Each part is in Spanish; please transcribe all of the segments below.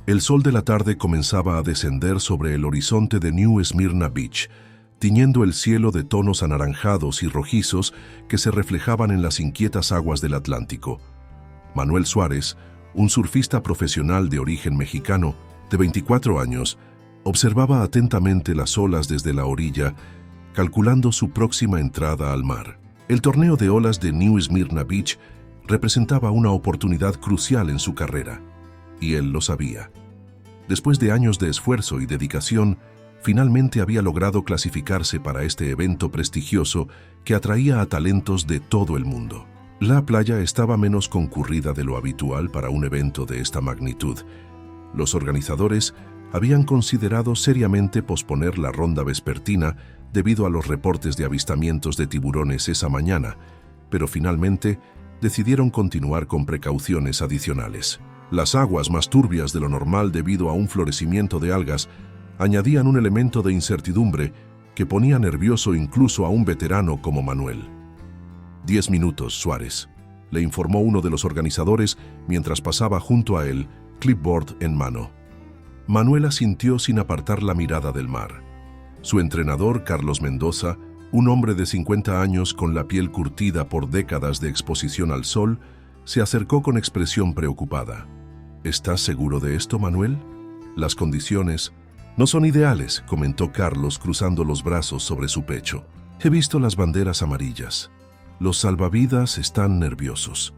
El sol de la tarde comenzaba a descender sobre el horizonte de New Smyrna Beach, tiñendo el cielo de tonos anaranjados y rojizos que se reflejaban en las inquietas aguas del Atlántico. Manuel Suárez, un surfista profesional de origen mexicano, de 24 años, observaba atentamente las olas desde la orilla, calculando su próxima entrada al mar. El torneo de olas de New Smyrna Beach representaba una oportunidad crucial en su carrera, y él lo sabía. Después de años de esfuerzo y dedicación, finalmente había logrado clasificarse para este evento prestigioso que atraía a talentos de todo el mundo. La playa estaba menos concurrida de lo habitual para un evento de esta magnitud. Los organizadores habían considerado seriamente posponer la ronda vespertina debido a los reportes de avistamientos de tiburones esa mañana, pero finalmente decidieron continuar con precauciones adicionales. Las aguas más turbias de lo normal debido a un florecimiento de algas añadían un elemento de incertidumbre que ponía nervioso incluso a un veterano como Manuel. 10 minutos, Suárez, le informó uno de los organizadores mientras pasaba junto a él, clipboard en mano. Manuel asintió sin apartar la mirada del mar. Su entrenador, Carlos Mendoza, un hombre de 50 años con la piel curtida por décadas de exposición al sol, se acercó con expresión preocupada. ¿Estás seguro de esto, Manuel? Las condiciones no son ideales, comentó Carlos cruzando los brazos sobre su pecho. He visto las banderas amarillas. Los salvavidas están nerviosos.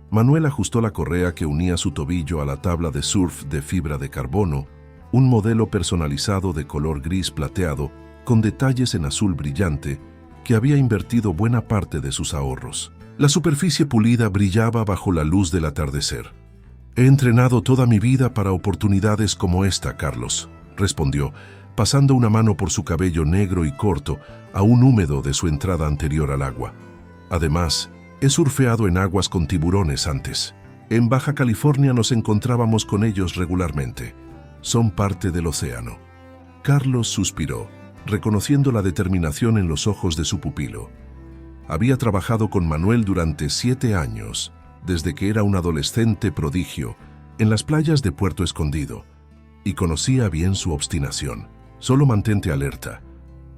Manuel ajustó la correa que unía su tobillo a la tabla de surf de fibra de carbono, un modelo personalizado de color gris plateado con detalles en azul brillante que había invertido buena parte de sus ahorros. La superficie pulida brillaba bajo la luz del atardecer. He entrenado toda mi vida para oportunidades como esta, Carlos, respondió, pasando una mano por su cabello negro y corto, aún húmedo de su entrada anterior al agua. Además, he surfeado en aguas con tiburones antes. En Baja California nos encontrábamos con ellos regularmente. Son parte del océano. Carlos suspiró, reconociendo la determinación en los ojos de su pupilo. Había trabajado con Manuel durante 7 años, desde que era un adolescente prodigio, en las playas de Puerto Escondido, y conocía bien su obstinación. Solo mantente alerta.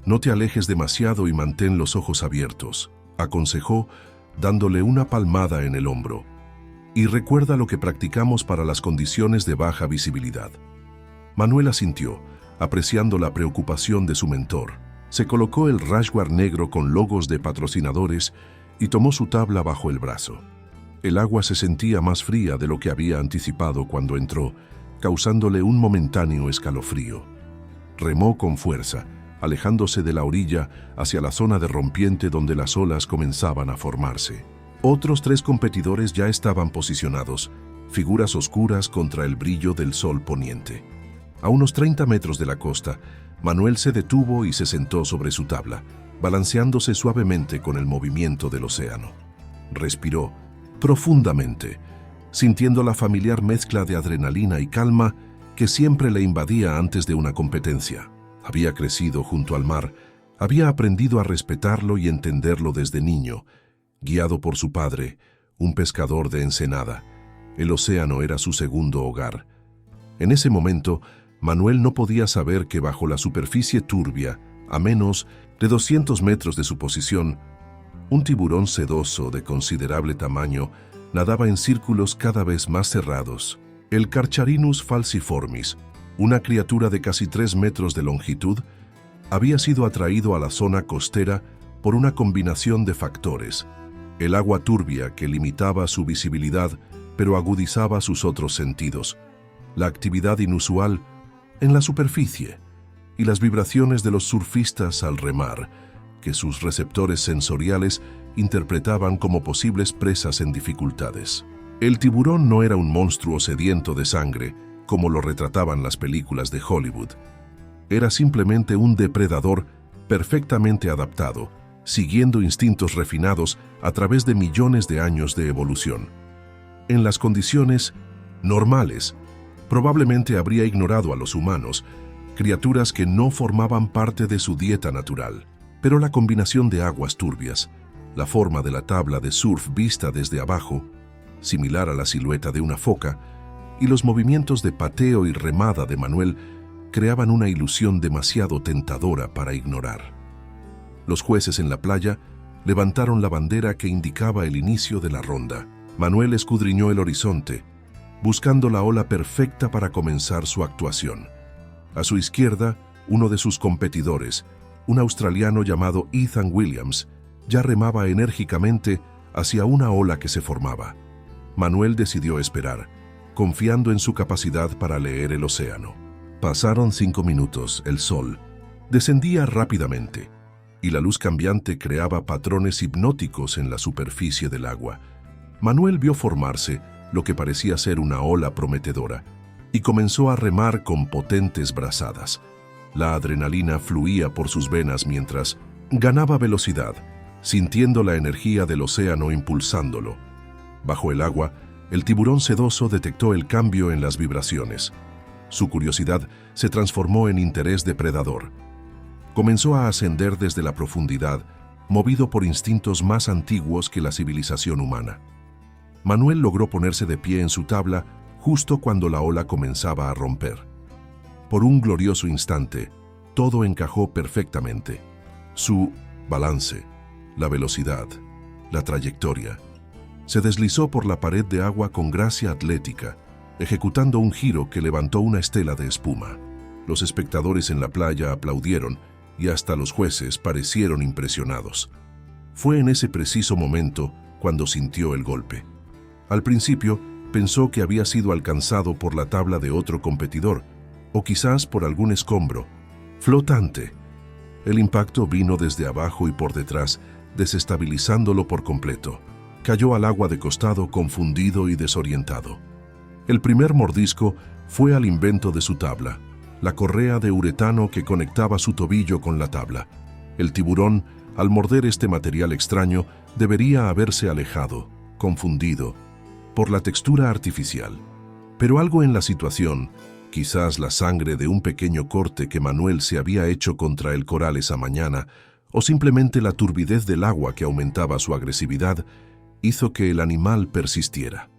No te alejes demasiado y mantén los ojos abiertos, aconsejó, dándole una palmada en el hombro. Y recuerda lo que practicamos para las condiciones de baja visibilidad. Manuel asintió, apreciando la preocupación de su mentor. Se colocó el rashguard negro con logos de patrocinadores y tomó su tabla bajo el brazo. El agua se sentía más fría de lo que había anticipado cuando entró, causándole un momentáneo escalofrío. Remó con fuerza, alejándose de la orilla hacia la zona de rompiente donde las olas comenzaban a formarse. Otros 3 competidores ya estaban posicionados, figuras oscuras contra el brillo del sol poniente. A unos 30 metros de la costa, Manuel se detuvo y se sentó sobre su tabla, balanceándose suavemente con el movimiento del océano. Respiró profundamente, sintiendo la familiar mezcla de adrenalina y calma que siempre le invadía antes de una competencia. Había crecido junto al mar, había aprendido a respetarlo y entenderlo desde niño, guiado por su padre, un pescador de Ensenada. El océano era su segundo hogar. En ese momento, Manuel no podía saber que bajo la superficie turbia, a menos de 200 metros de su posición, un tiburón sedoso de considerable tamaño nadaba en círculos cada vez más cerrados. El Carcharinus falciformis, una criatura de casi 3 metros de longitud, había sido atraído a la zona costera por una combinación de factores. El agua turbia que limitaba su visibilidad pero agudizaba sus otros sentidos, la actividad inusual en la superficie y las vibraciones de los surfistas al remar, que sus receptores sensoriales interpretaban como posibles presas en dificultades. El tiburón no era un monstruo sediento de sangre, como lo retrataban las películas de Hollywood. Era simplemente un depredador perfectamente adaptado, siguiendo instintos refinados a través de millones de años de evolución. En las condiciones normales, probablemente habría ignorado a los humanos, criaturas que no formaban parte de su dieta natural. Pero la combinación de aguas turbias, la forma de la tabla de surf vista desde abajo, similar a la silueta de una foca, y los movimientos de pateo y remada de Manuel creaban una ilusión demasiado tentadora para ignorar. Los jueces en la playa levantaron la bandera que indicaba el inicio de la ronda. Manuel escudriñó el horizonte, buscando la ola perfecta para comenzar su actuación. A su izquierda, uno de sus competidores, un australiano llamado Ethan Williams, ya remaba enérgicamente hacia una ola que se formaba. Manuel decidió esperar, confiando en su capacidad para leer el océano. Pasaron 5 minutos, el sol descendía rápidamente, y la luz cambiante creaba patrones hipnóticos en la superficie del agua. Manuel vio formarse lo que parecía ser una ola prometedora, y comenzó a remar con potentes brazadas. La adrenalina fluía por sus venas mientras ganaba velocidad, sintiendo la energía del océano impulsándolo. Bajo el agua, el tiburón sedoso detectó el cambio en las vibraciones. Su curiosidad se transformó en interés depredador. Comenzó a ascender desde la profundidad, movido por instintos más antiguos que la civilización humana. Manuel logró ponerse de pie en su tabla justo cuando la ola comenzaba a romper. Por un glorioso instante, todo encajó perfectamente. Su balance, la velocidad, la trayectoria. Se deslizó por la pared de agua con gracia atlética, ejecutando un giro que levantó una estela de espuma. Los espectadores en la playa aplaudieron y hasta los jueces parecieron impresionados. Fue en ese preciso momento cuando sintió el golpe. Al principio, pensó que había sido alcanzado por la tabla de otro competidor, o quizás por algún escombro flotante. El impacto vino desde abajo y por detrás, desestabilizándolo por completo. Cayó al agua de costado, confundido y desorientado. El primer mordisco fue al invento de su tabla, la correa de uretano que conectaba su tobillo con la tabla. El tiburón, al morder este material extraño, debería haberse alejado, confundido, por la textura artificial. Pero algo en la situación, quizás la sangre de un pequeño corte que Manuel se había hecho contra el coral esa mañana, o simplemente la turbidez del agua que aumentaba su agresividad, hizo que el animal persistiera.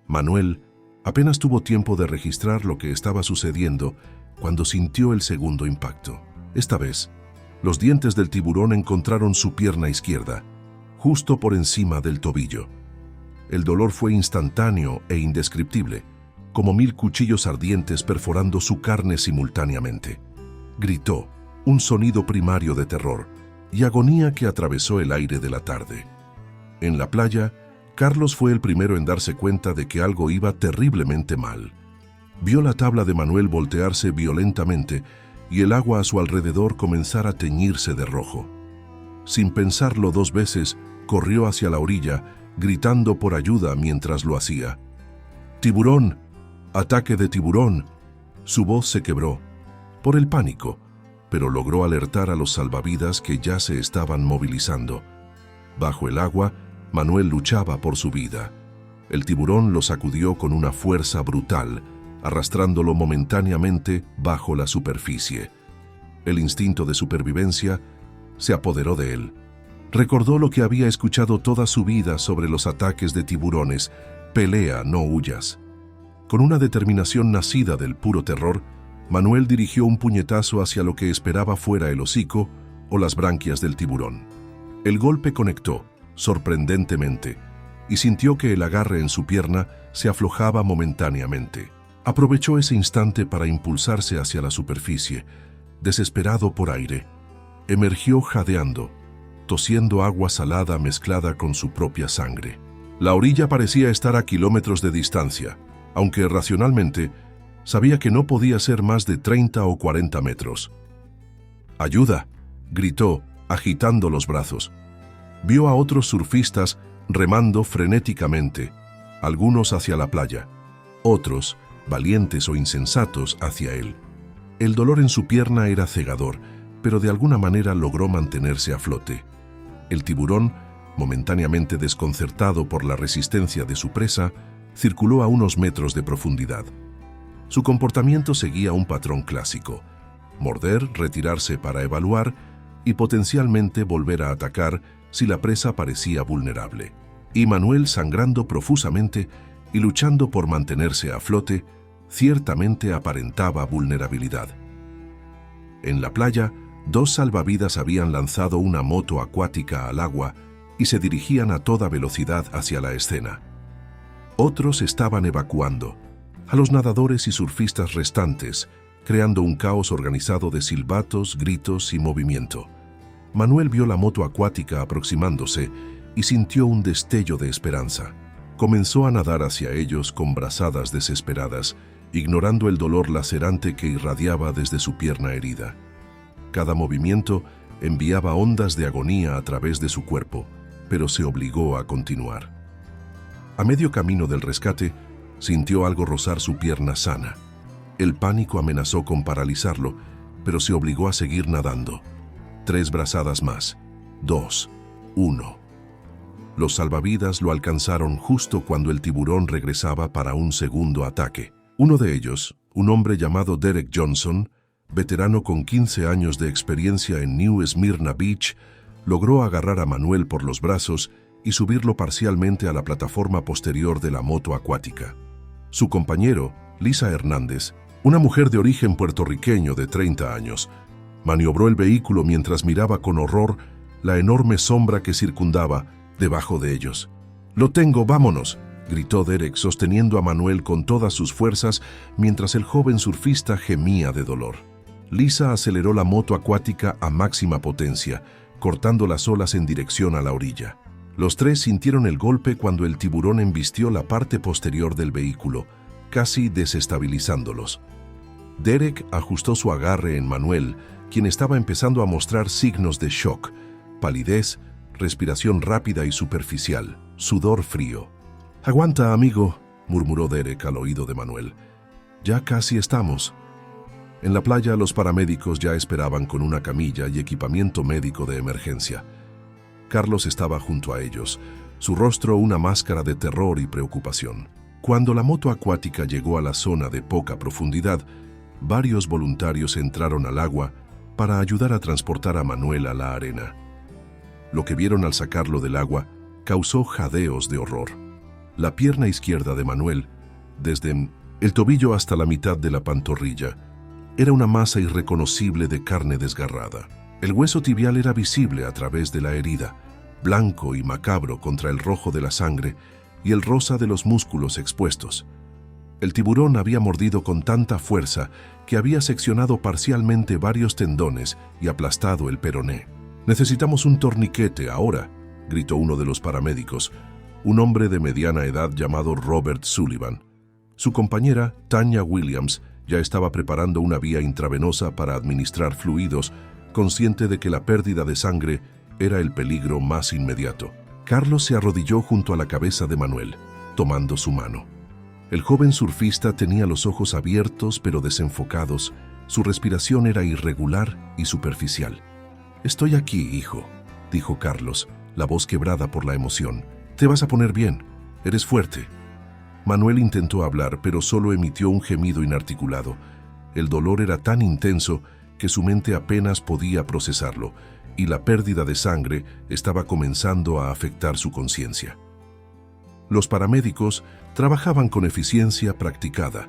Manuel apenas tuvo tiempo de registrar lo que estaba sucediendo cuando sintió el segundo impacto. Esta vez, los dientes del tiburón encontraron su pierna izquierda, justo por encima del tobillo. El dolor fue instantáneo e indescriptible, como 1000 cuchillos ardientes perforando su carne simultáneamente. Gritó, un sonido primario de terror y agonía que atravesó el aire de la tarde. En la playa, Carlos fue el primero en darse cuenta de que algo iba terriblemente mal. Vio la tabla de Manuel voltearse violentamente y el agua a su alrededor comenzar a teñirse de rojo. Sin pensarlo 2 veces, corrió hacia la orilla, gritando por ayuda mientras lo hacía. ¡Tiburón! ¡Ataque de tiburón! Su voz se quebró, por el pánico, pero logró alertar a los salvavidas que ya se estaban movilizando. Bajo el agua, Manuel luchaba por su vida. El tiburón lo sacudió con una fuerza brutal, arrastrándolo momentáneamente bajo la superficie. El instinto de supervivencia se apoderó de él. Recordó lo que había escuchado toda su vida sobre los ataques de tiburones: pelea, no huyas. Con una determinación nacida del puro terror, Manuel dirigió un puñetazo hacia lo que esperaba fuera el hocico o las branquias del tiburón. El golpe conectó, sorprendentemente, y sintió que el agarre en su pierna se aflojaba momentáneamente. Aprovechó ese instante para impulsarse hacia la superficie, desesperado por aire. Emergió jadeando, tosiendo agua salada mezclada con su propia sangre. La orilla parecía estar a kilómetros de distancia, aunque racionalmente sabía que no podía ser más de 30 o 40 metros. ¡Ayuda!, gritó, agitando los brazos. Vio a otros surfistas remando frenéticamente, algunos hacia la playa, otros, valientes o insensatos, hacia él. El dolor en su pierna era cegador, pero de alguna manera logró mantenerse a flote. El tiburón, momentáneamente desconcertado por la resistencia de su presa, circuló a unos metros de profundidad. Su comportamiento seguía un patrón clásico: morder, retirarse para evaluar y potencialmente volver a atacar si la presa parecía vulnerable. Y Manuel, sangrando profusamente, y luchando por mantenerse a flote, ciertamente aparentaba vulnerabilidad. En la playa, dos salvavidas habían lanzado una moto acuática al agua y se dirigían a toda velocidad hacia la escena. Otros estaban evacuando a los nadadores y surfistas restantes, creando un caos organizado de silbatos, gritos y movimiento. Manuel vio la moto acuática aproximándose y sintió un destello de esperanza. Comenzó a nadar hacia ellos con brazadas desesperadas, ignorando el dolor lacerante que irradiaba desde su pierna herida. Cada movimiento enviaba ondas de agonía a través de su cuerpo, pero se obligó a continuar. A medio camino del rescate, sintió algo rozar su pierna sana. El pánico amenazó con paralizarlo, pero se obligó a seguir nadando. 3 brazadas más. 2. 1. Los salvavidas lo alcanzaron justo cuando el tiburón regresaba para un segundo ataque. Uno de ellos, un hombre llamado Derek Johnson, veterano con 15 años de experiencia en New Smyrna Beach, logró agarrar a Manuel por los brazos y subirlo parcialmente a la plataforma posterior de la moto acuática. Su compañero, Lisa Hernández, una mujer de origen puertorriqueño de 30 años, maniobró el vehículo mientras miraba con horror la enorme sombra que circundaba debajo de ellos. «¡Lo tengo, vámonos!», gritó Derek, sosteniendo a Manuel con todas sus fuerzas mientras el joven surfista gemía de dolor. Lisa aceleró la moto acuática a máxima potencia, cortando las olas en dirección a la orilla. Los 3 sintieron el golpe cuando el tiburón embistió la parte posterior del vehículo, casi desestabilizándolos. Derek ajustó su agarre en Manuel, quien estaba empezando a mostrar signos de shock, palidez, respiración rápida y superficial, sudor frío. «Aguanta, amigo», murmuró Derek al oído de Manuel. «Ya casi estamos». En la playa, los paramédicos ya esperaban con una camilla y equipamiento médico de emergencia. Carlos estaba junto a ellos, su rostro una máscara de terror y preocupación. Cuando la moto acuática llegó a la zona de poca profundidad, varios voluntarios entraron al agua para ayudar a transportar a Manuel a la arena. Lo que vieron al sacarlo del agua causó jadeos de horror. La pierna izquierda de Manuel, desde el tobillo hasta la mitad de la pantorrilla, era una masa irreconocible de carne desgarrada. El hueso tibial era visible a través de la herida, blanco y macabro contra el rojo de la sangre y el rosa de los músculos expuestos. El tiburón había mordido con tanta fuerza que había seccionado parcialmente varios tendones y aplastado el peroné. «Necesitamos un torniquete ahora», gritó uno de los paramédicos, un hombre de mediana edad llamado Robert Sullivan. Su compañera, Tanya Williams, ya estaba preparando una vía intravenosa para administrar fluidos, consciente de que la pérdida de sangre era el peligro más inmediato. Carlos se arrodilló junto a la cabeza de Manuel, tomando su mano. El joven surfista tenía los ojos abiertos pero desenfocados. Su respiración era irregular y superficial. «Estoy aquí, hijo», dijo Carlos, la voz quebrada por la emoción. «Te vas a poner bien. Eres fuerte». Manuel intentó hablar, pero solo emitió un gemido inarticulado. El dolor era tan intenso que su mente apenas podía procesarlo, y la pérdida de sangre estaba comenzando a afectar su conciencia. Los paramédicos trabajaban con eficiencia practicada,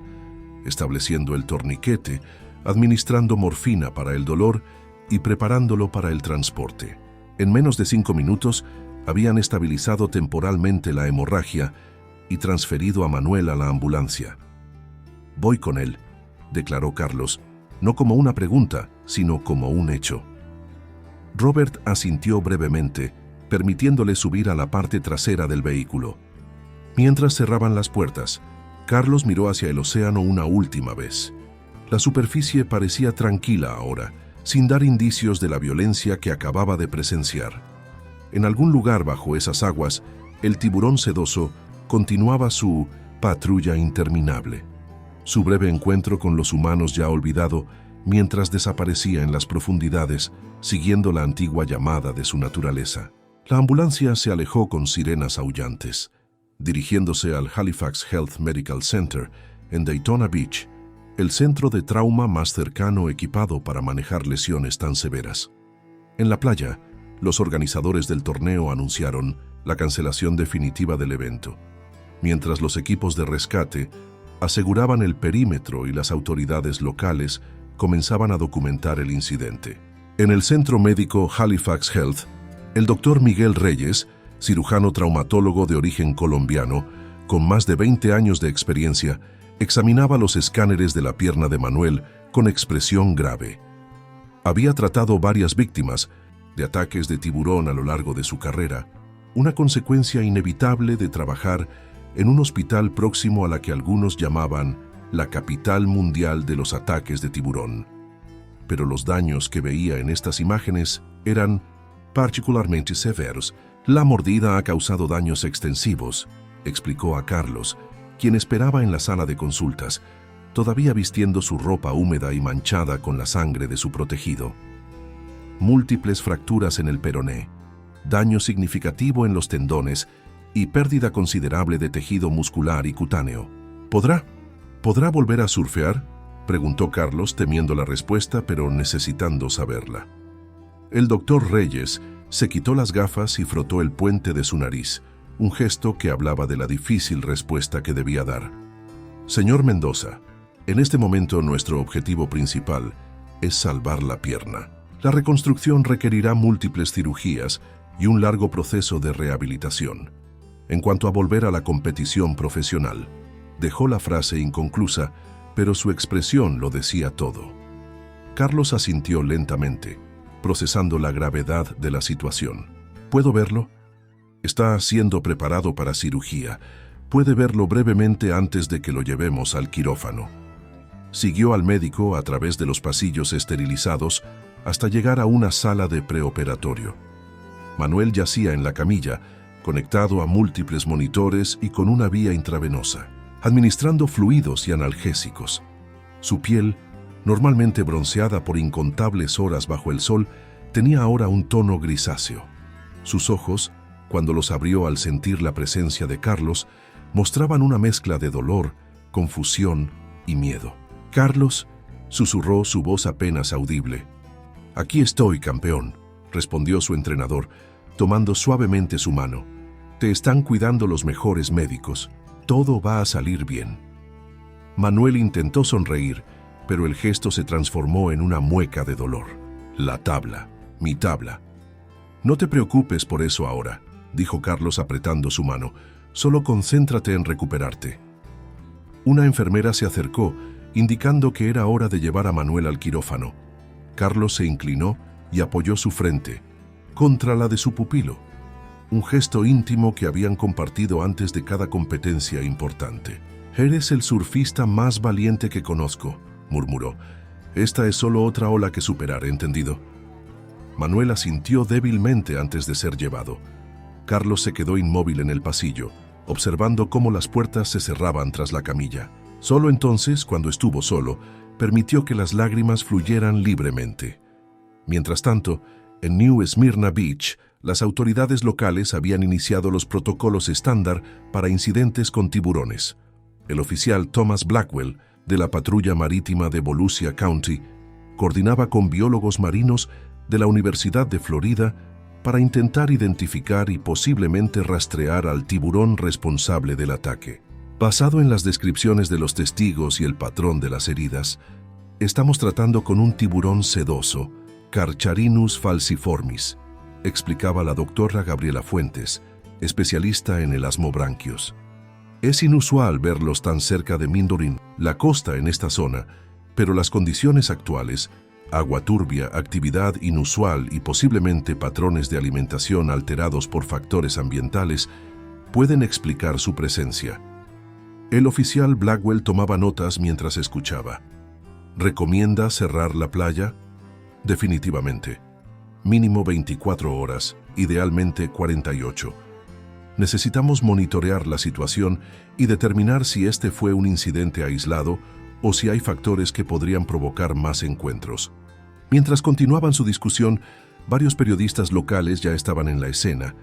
estableciendo el torniquete, administrando morfina para el dolor y preparándolo para el transporte. En menos de 5 minutos habían estabilizado temporalmente la hemorragia y transferido a Manuel a la ambulancia. «Voy con él», declaró Carlos, no como una pregunta, sino como un hecho. Robert asintió brevemente, permitiéndole subir a la parte trasera del vehículo. Mientras cerraban las puertas, Carlos miró hacia el océano una última vez. La superficie parecía tranquila ahora, sin dar indicios de la violencia que acababa de presenciar. En algún lugar bajo esas aguas, el tiburón sedoso continuaba su patrulla interminable. Su breve encuentro con los humanos ya olvidado, mientras desaparecía en las profundidades, siguiendo la antigua llamada de su naturaleza. La ambulancia se alejó con sirenas aullantes, dirigiéndose al Halifax Health Medical Center en Daytona Beach, el centro de trauma más cercano equipado para manejar lesiones tan severas. En la playa, los organizadores del torneo anunciaron la cancelación definitiva del evento. mientras los equipos de rescate aseguraban el perímetro y las autoridades locales comenzaban a documentar el incidente. En el centro médico Halifax Health, el doctor Miguel Reyes, cirujano traumatólogo de origen colombiano, con más de 20 años de experiencia, examinaba los escáneres de la pierna de Manuel con expresión grave. Había tratado varias víctimas de ataques de tiburón a lo largo de su carrera, una consecuencia inevitable de trabajar en un hospital próximo a la que algunos llamaban la capital mundial de los ataques de tiburón. Pero los daños que veía en estas imágenes eran particularmente severos. La mordida ha causado daños extensivos, explicó a Carlos, quien esperaba en la sala de consultas, todavía vistiendo su ropa húmeda y manchada con la sangre de su protegido. Múltiples fracturas en el peroné, daño significativo en los tendones y pérdida considerable de tejido muscular y cutáneo. ¿Podrá volver a surfear?, preguntó Carlos, temiendo la respuesta, pero necesitando saberla. El doctor Reyes se quitó las gafas y frotó el puente de su nariz, un gesto que hablaba de la difícil respuesta que debía dar. Señor Mendoza, en este momento nuestro objetivo principal es salvar la pierna. La reconstrucción requerirá múltiples cirugías y un largo proceso de rehabilitación. En cuanto a volver a la competición profesional, dejó la frase inconclusa, pero su expresión lo decía todo. Carlos asintió lentamente, procesando la gravedad de la situación. ¿Puedo verlo? Está siendo preparado para cirugía. Puede verlo brevemente antes de que lo llevemos al quirófano. Siguió al médico a través de los pasillos esterilizados hasta llegar a una sala de preoperatorio. Manuel yacía en la camilla, conectado a múltiples monitores y con una vía intravenosa, administrando fluidos y analgésicos. Su piel, normalmente bronceada por incontables horas bajo el sol, tenía ahora un tono grisáceo. Sus ojos, cuando los abrió al sentir la presencia de Carlos, mostraban una mezcla de dolor, confusión y miedo. «Carlos», susurró su voz apenas audible. «Aquí estoy, campeón», respondió su entrenador, tomando suavemente su mano. «Te están cuidando los mejores médicos. Todo va a salir bien». Manuel intentó sonreír, pero el gesto se transformó en una mueca de dolor. «La tabla, mi tabla». «No te preocupes por eso ahora», dijo Carlos apretando su mano. «Solo concéntrate en recuperarte». Una enfermera se acercó, indicando que era hora de llevar a Manuel al quirófano. Carlos se inclinó y apoyó su frente contra la de su pupilo, un gesto íntimo que habían compartido antes de cada competencia importante. «Eres el surfista más valiente que conozco», murmuró. «Esta es solo otra ola que superar, ¿entendido?». Manuel asintió débilmente antes de ser llevado. Carlos se quedó inmóvil en el pasillo, observando cómo las puertas se cerraban tras la camilla. Solo entonces, cuando estuvo solo, permitió que las lágrimas fluyeran libremente. Mientras tanto, en New Smyrna Beach, las autoridades locales habían iniciado los protocolos estándar para incidentes con tiburones. El oficial Thomas Blackwell, de la Patrulla Marítima de Volusia County, coordinaba con biólogos marinos de la Universidad de Florida para intentar identificar y posiblemente rastrear al tiburón responsable del ataque. Basado en las descripciones de los testigos y el patrón de las heridas, estamos tratando con un tiburón sedoso, Carcharinus falciformis, explicaba la doctora Gabriela Fuentes, especialista en elasmobranquios. Es inusual verlos tan cerca de Mindorin, la costa en esta zona, pero las condiciones actuales, agua turbia, actividad inusual y posiblemente patrones de alimentación alterados por factores ambientales, pueden explicar su presencia. El oficial Blackwell tomaba notas mientras escuchaba. ¿Recomienda cerrar la playa? Definitivamente. Mínimo 24 horas, idealmente 48. Necesitamos monitorear la situación y determinar si este fue un incidente aislado o si hay factores que podrían provocar más encuentros. Mientras continuaban su discusión, varios periodistas locales ya estaban en la escena,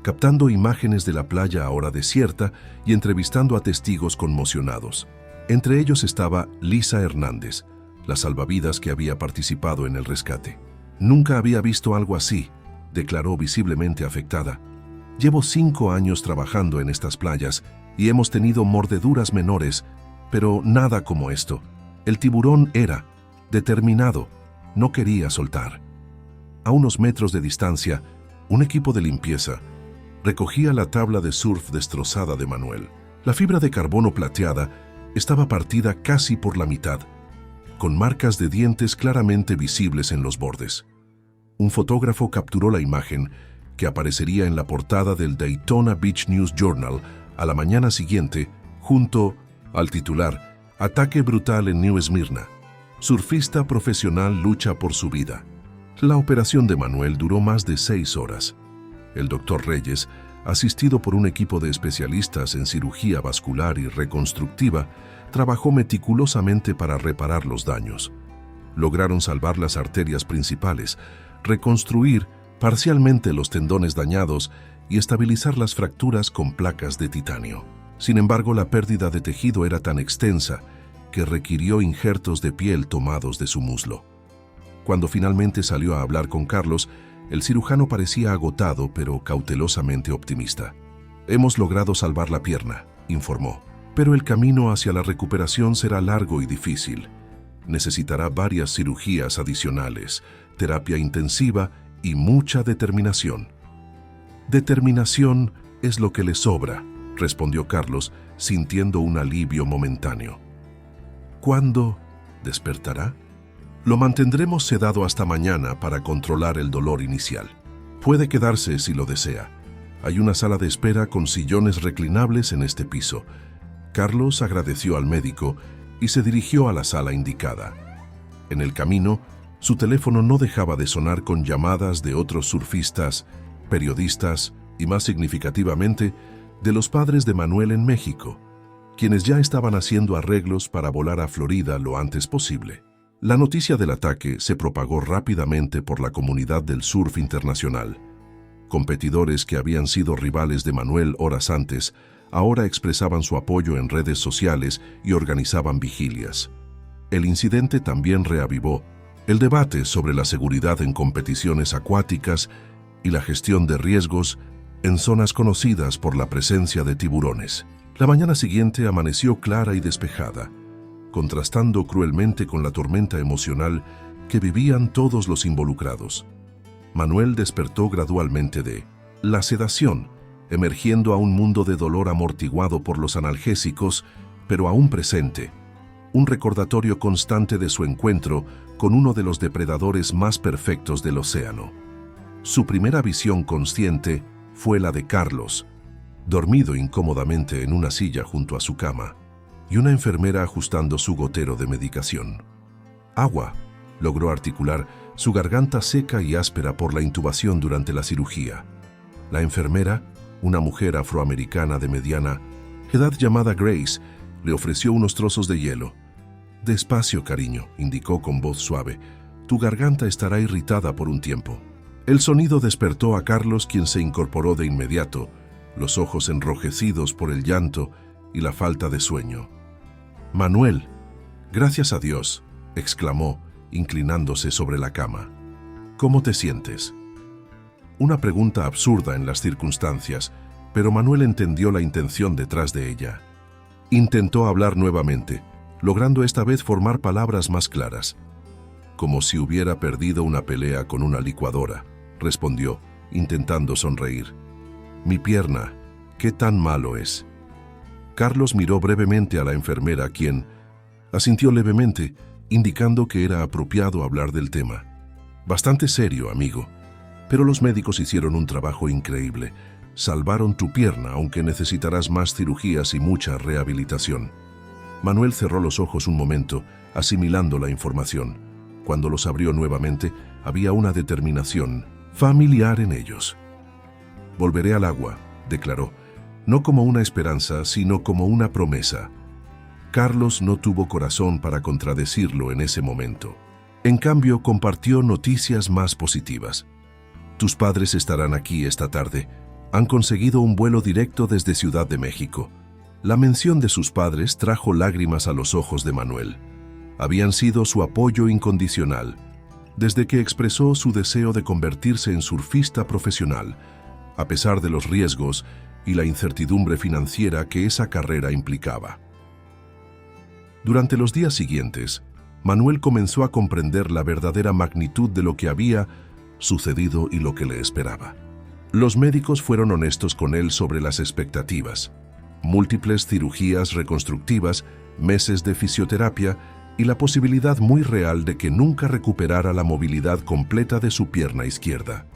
captando imágenes de la playa ahora desierta y entrevistando a testigos conmocionados. Entre ellos estaba Lisa Hernández, la salvavidas que había participado en el rescate. «Nunca había visto algo así», declaró visiblemente afectada. «Llevo 5 años trabajando en estas playas y hemos tenido mordeduras menores, pero nada como esto. El tiburón era determinado, no quería soltar. A unos metros de distancia, un equipo de limpieza recogía la tabla de surf destrozada de Manuel. La fibra de carbono plateada estaba partida casi por la mitad, con marcas de dientes claramente visibles en los bordes. Un fotógrafo capturó la imagen, que aparecería en la portada del Daytona Beach News Journal a la mañana siguiente, junto al titular «Ataque brutal en New Esmirna. Surfista profesional lucha por su vida». La operación de Manuel duró más de 6 horas. El doctor Reyes, asistido por un equipo de especialistas en cirugía vascular y reconstructiva, trabajó meticulosamente para reparar los daños. Lograron salvar las arterias principales, reconstruir parcialmente los tendones dañados y estabilizar las fracturas con placas de titanio. Sin embargo, la pérdida de tejido era tan extensa que requirió injertos de piel tomados de su muslo. Cuando finalmente salió a hablar con Carlos, el cirujano parecía agotado pero cautelosamente optimista. «Hemos logrado salvar la pierna», informó, «pero el camino hacia la recuperación será largo y difícil. Necesitará varias cirugías adicionales, terapia intensiva y mucha determinación». «Determinación es lo que le sobra», respondió Carlos, sintiendo un alivio momentáneo. «¿Cuándo despertará?» «Lo mantendremos sedado hasta mañana para controlar el dolor inicial. Puede quedarse si lo desea. Hay una sala de espera con sillones reclinables en este piso». Carlos agradeció al médico y se dirigió a la sala indicada. En el camino, su teléfono no dejaba de sonar con llamadas de otros surfistas, periodistas y, más significativamente, de los padres de Manuel en México, quienes ya estaban haciendo arreglos para volar a Florida lo antes posible. La noticia del ataque se propagó rápidamente por la comunidad del surf internacional. Competidores que habían sido rivales de Manuel horas antes, ahora expresaban su apoyo en redes sociales y organizaban vigilias. El incidente también reavivó el debate sobre la seguridad en competiciones acuáticas y la gestión de riesgos en zonas conocidas por la presencia de tiburones. La mañana siguiente amaneció clara y despejada, contrastando cruelmente con la tormenta emocional que vivían todos los involucrados. Manuel despertó gradualmente de la sedación, emergiendo a un mundo de dolor amortiguado por los analgésicos, pero aún presente, un recordatorio constante de su encuentro con uno de los depredadores más perfectos del océano. Su primera visión consciente fue la de Carlos, dormido incómodamente en una silla junto a su cama, y una enfermera ajustando su gotero de medicación. «Agua», logró articular, su garganta seca y áspera por la intubación durante la cirugía. La enfermera, una mujer afroamericana de mediana edad llamada Grace, le ofreció unos trozos de hielo. «Despacio, cariño», indicó con voz suave. «Tu garganta estará irritada por un tiempo». El sonido despertó a Carlos, quien se incorporó de inmediato, los ojos enrojecidos por el llanto y la falta de sueño. «Manuel, gracias a Dios», exclamó, inclinándose sobre la cama. «¿Cómo te sientes?». Una pregunta absurda en las circunstancias, pero Manuel entendió la intención detrás de ella. Intentó hablar nuevamente, logrando esta vez formar palabras más claras. «Como si hubiera perdido una pelea con una licuadora», respondió, intentando sonreír. «Mi pierna, ¿qué tan malo es?». Carlos miró brevemente a la enfermera, quien asintió levemente, indicando que era apropiado hablar del tema. «Bastante serio, amigo, pero los médicos hicieron un trabajo increíble. Salvaron tu pierna, aunque necesitarás más cirugías y mucha rehabilitación». Manuel cerró los ojos un momento, asimilando la información. Cuando los abrió nuevamente, había una determinación familiar en ellos. «Volveré al agua», declaró, no como una esperanza, sino como una promesa. Carlos no tuvo corazón para contradecirlo en ese momento. En cambio, compartió noticias más positivas. «Tus padres estarán aquí esta tarde. Han conseguido un vuelo directo desde Ciudad de México». La mención de sus padres trajo lágrimas a los ojos de Manuel. Habían sido su apoyo incondicional, desde que expresó su deseo de convertirse en surfista profesional, a pesar de los riesgos y la incertidumbre financiera que esa carrera implicaba. Durante los días siguientes, Manuel comenzó a comprender la verdadera magnitud de lo que había sucedido y lo que le esperaba. Los médicos fueron honestos con él sobre las expectativas: múltiples cirugías reconstructivas, meses de fisioterapia y la posibilidad muy real de que nunca recuperara la movilidad completa de su pierna izquierda.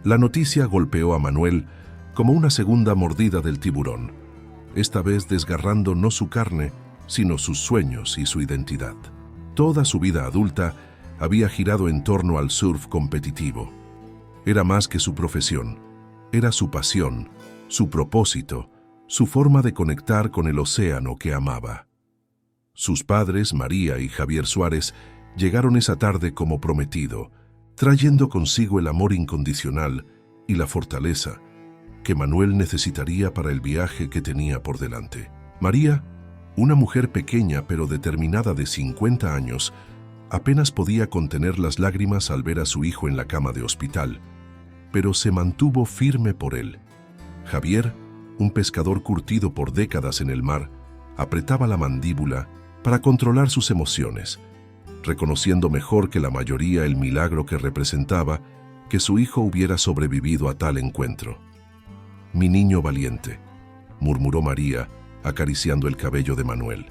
La noticia golpeó a Manuel como una segunda mordida del tiburón, esta vez desgarrando no su carne, sino sus sueños y su identidad. Toda su vida adulta había girado en torno al surf competitivo. Era más que su profesión, era su pasión, su propósito, su forma de conectar con el océano que amaba. Sus padres, María y Javier Suárez, llegaron esa tarde como prometido, trayendo consigo el amor incondicional y la fortaleza que Manuel necesitaría para el viaje que tenía por delante. María, una mujer pequeña pero determinada de 50 años, apenas podía contener las lágrimas al ver a su hijo en la cama de hospital, pero se mantuvo firme por él. Javier, un pescador curtido por décadas en el mar, apretaba la mandíbula para controlar sus emociones, reconociendo mejor que la mayoría el milagro que representaba que su hijo hubiera sobrevivido a tal encuentro. «Mi niño valiente», murmuró María, acariciando el cabello de Manuel.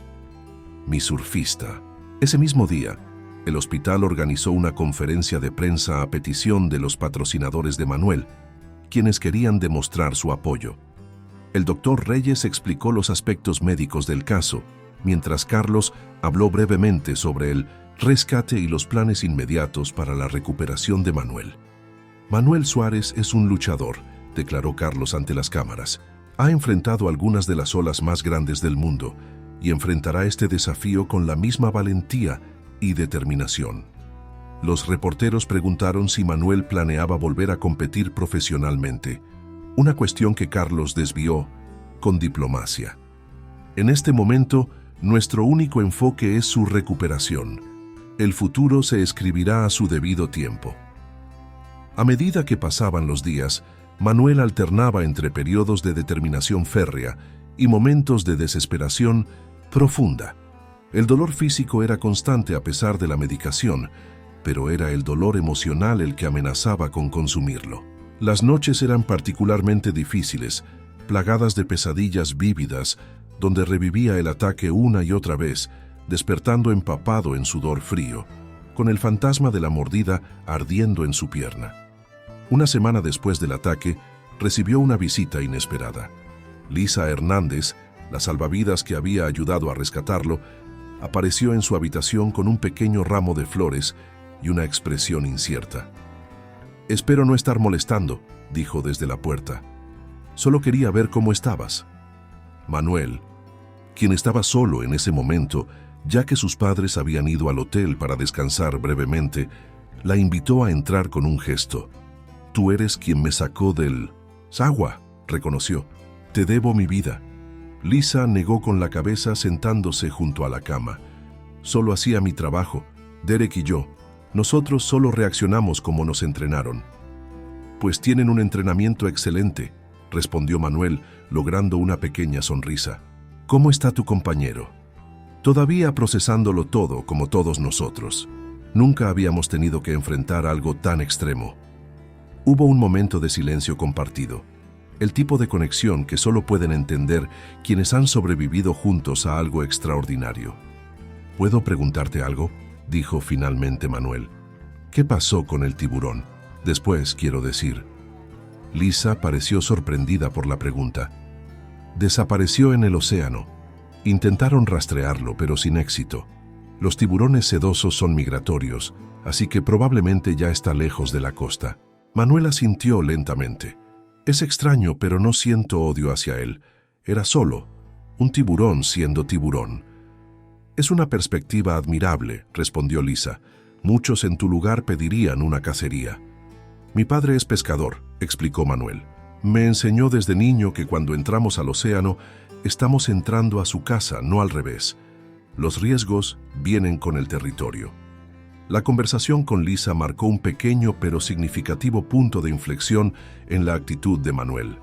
«Mi surfista». Ese mismo día, el hospital organizó una conferencia de prensa a petición de los patrocinadores de Manuel, quienes querían demostrar su apoyo. El doctor Reyes explicó los aspectos médicos del caso, mientras Carlos habló brevemente sobre el rescate y los planes inmediatos para la recuperación de Manuel. «Manuel Suárez es un luchador», declaró Carlos ante las cámaras. «Ha enfrentado algunas de las olas más grandes del mundo y enfrentará este desafío con la misma valentía y determinación». Los reporteros preguntaron si Manuel planeaba volver a competir profesionalmente, una cuestión que Carlos desvió con diplomacia. «En este momento, nuestro único enfoque es su recuperación. El futuro se escribirá a su debido tiempo». A medida que pasaban los días, Manuel alternaba entre periodos de determinación férrea y momentos de desesperación profunda. El dolor físico era constante a pesar de la medicación, pero era el dolor emocional el que amenazaba con consumirlo. Las noches eran particularmente difíciles, plagadas de pesadillas vívidas, donde revivía el ataque una y otra vez, despertando empapado en sudor frío, con el fantasma de la mordida ardiendo en su pierna. Una semana después del ataque, recibió una visita inesperada. Lisa Hernández, la salvavidas que había ayudado a rescatarlo, apareció en su habitación con un pequeño ramo de flores y una expresión incierta. «Espero no estar molestando», dijo desde la puerta. «Solo quería ver cómo estabas». Manuel, quien estaba solo en ese momento, ya que sus padres habían ido al hotel para descansar brevemente, la invitó a entrar con un gesto. «Tú eres quien me sacó del agua», reconoció. «Te debo mi vida». Lisa negó con la cabeza sentándose junto a la cama. «Solo hacía mi trabajo. Derek y yo. Nosotros solo reaccionamos como nos entrenaron». «Pues tienen un entrenamiento excelente», respondió Manuel, logrando una pequeña sonrisa. «¿Cómo está tu compañero?» «Todavía procesándolo todo, como todos nosotros. Nunca habíamos tenido que enfrentar algo tan extremo». Hubo un momento de silencio compartido, el tipo de conexión que solo pueden entender quienes han sobrevivido juntos a algo extraordinario. «¿Puedo preguntarte algo?», dijo finalmente Manuel. «¿Qué pasó con el tiburón? Después, quiero decir». Lisa pareció sorprendida por la pregunta. «Desapareció en el océano. Intentaron rastrearlo, pero sin éxito. Los tiburones sedosos son migratorios, así que probablemente ya está lejos de la costa». Manuel asintió lentamente. «Es extraño, pero no siento odio hacia él. Era solo un tiburón siendo tiburón». «Es una perspectiva admirable», respondió Lisa. «Muchos en tu lugar pedirían una cacería». «Mi padre es pescador», explicó Manuel. «Me enseñó desde niño que cuando entramos al océano, estamos entrando a su casa, no al revés. Los riesgos vienen con el territorio». La conversación con Lisa marcó un pequeño pero significativo punto de inflexión en la actitud de Manuel.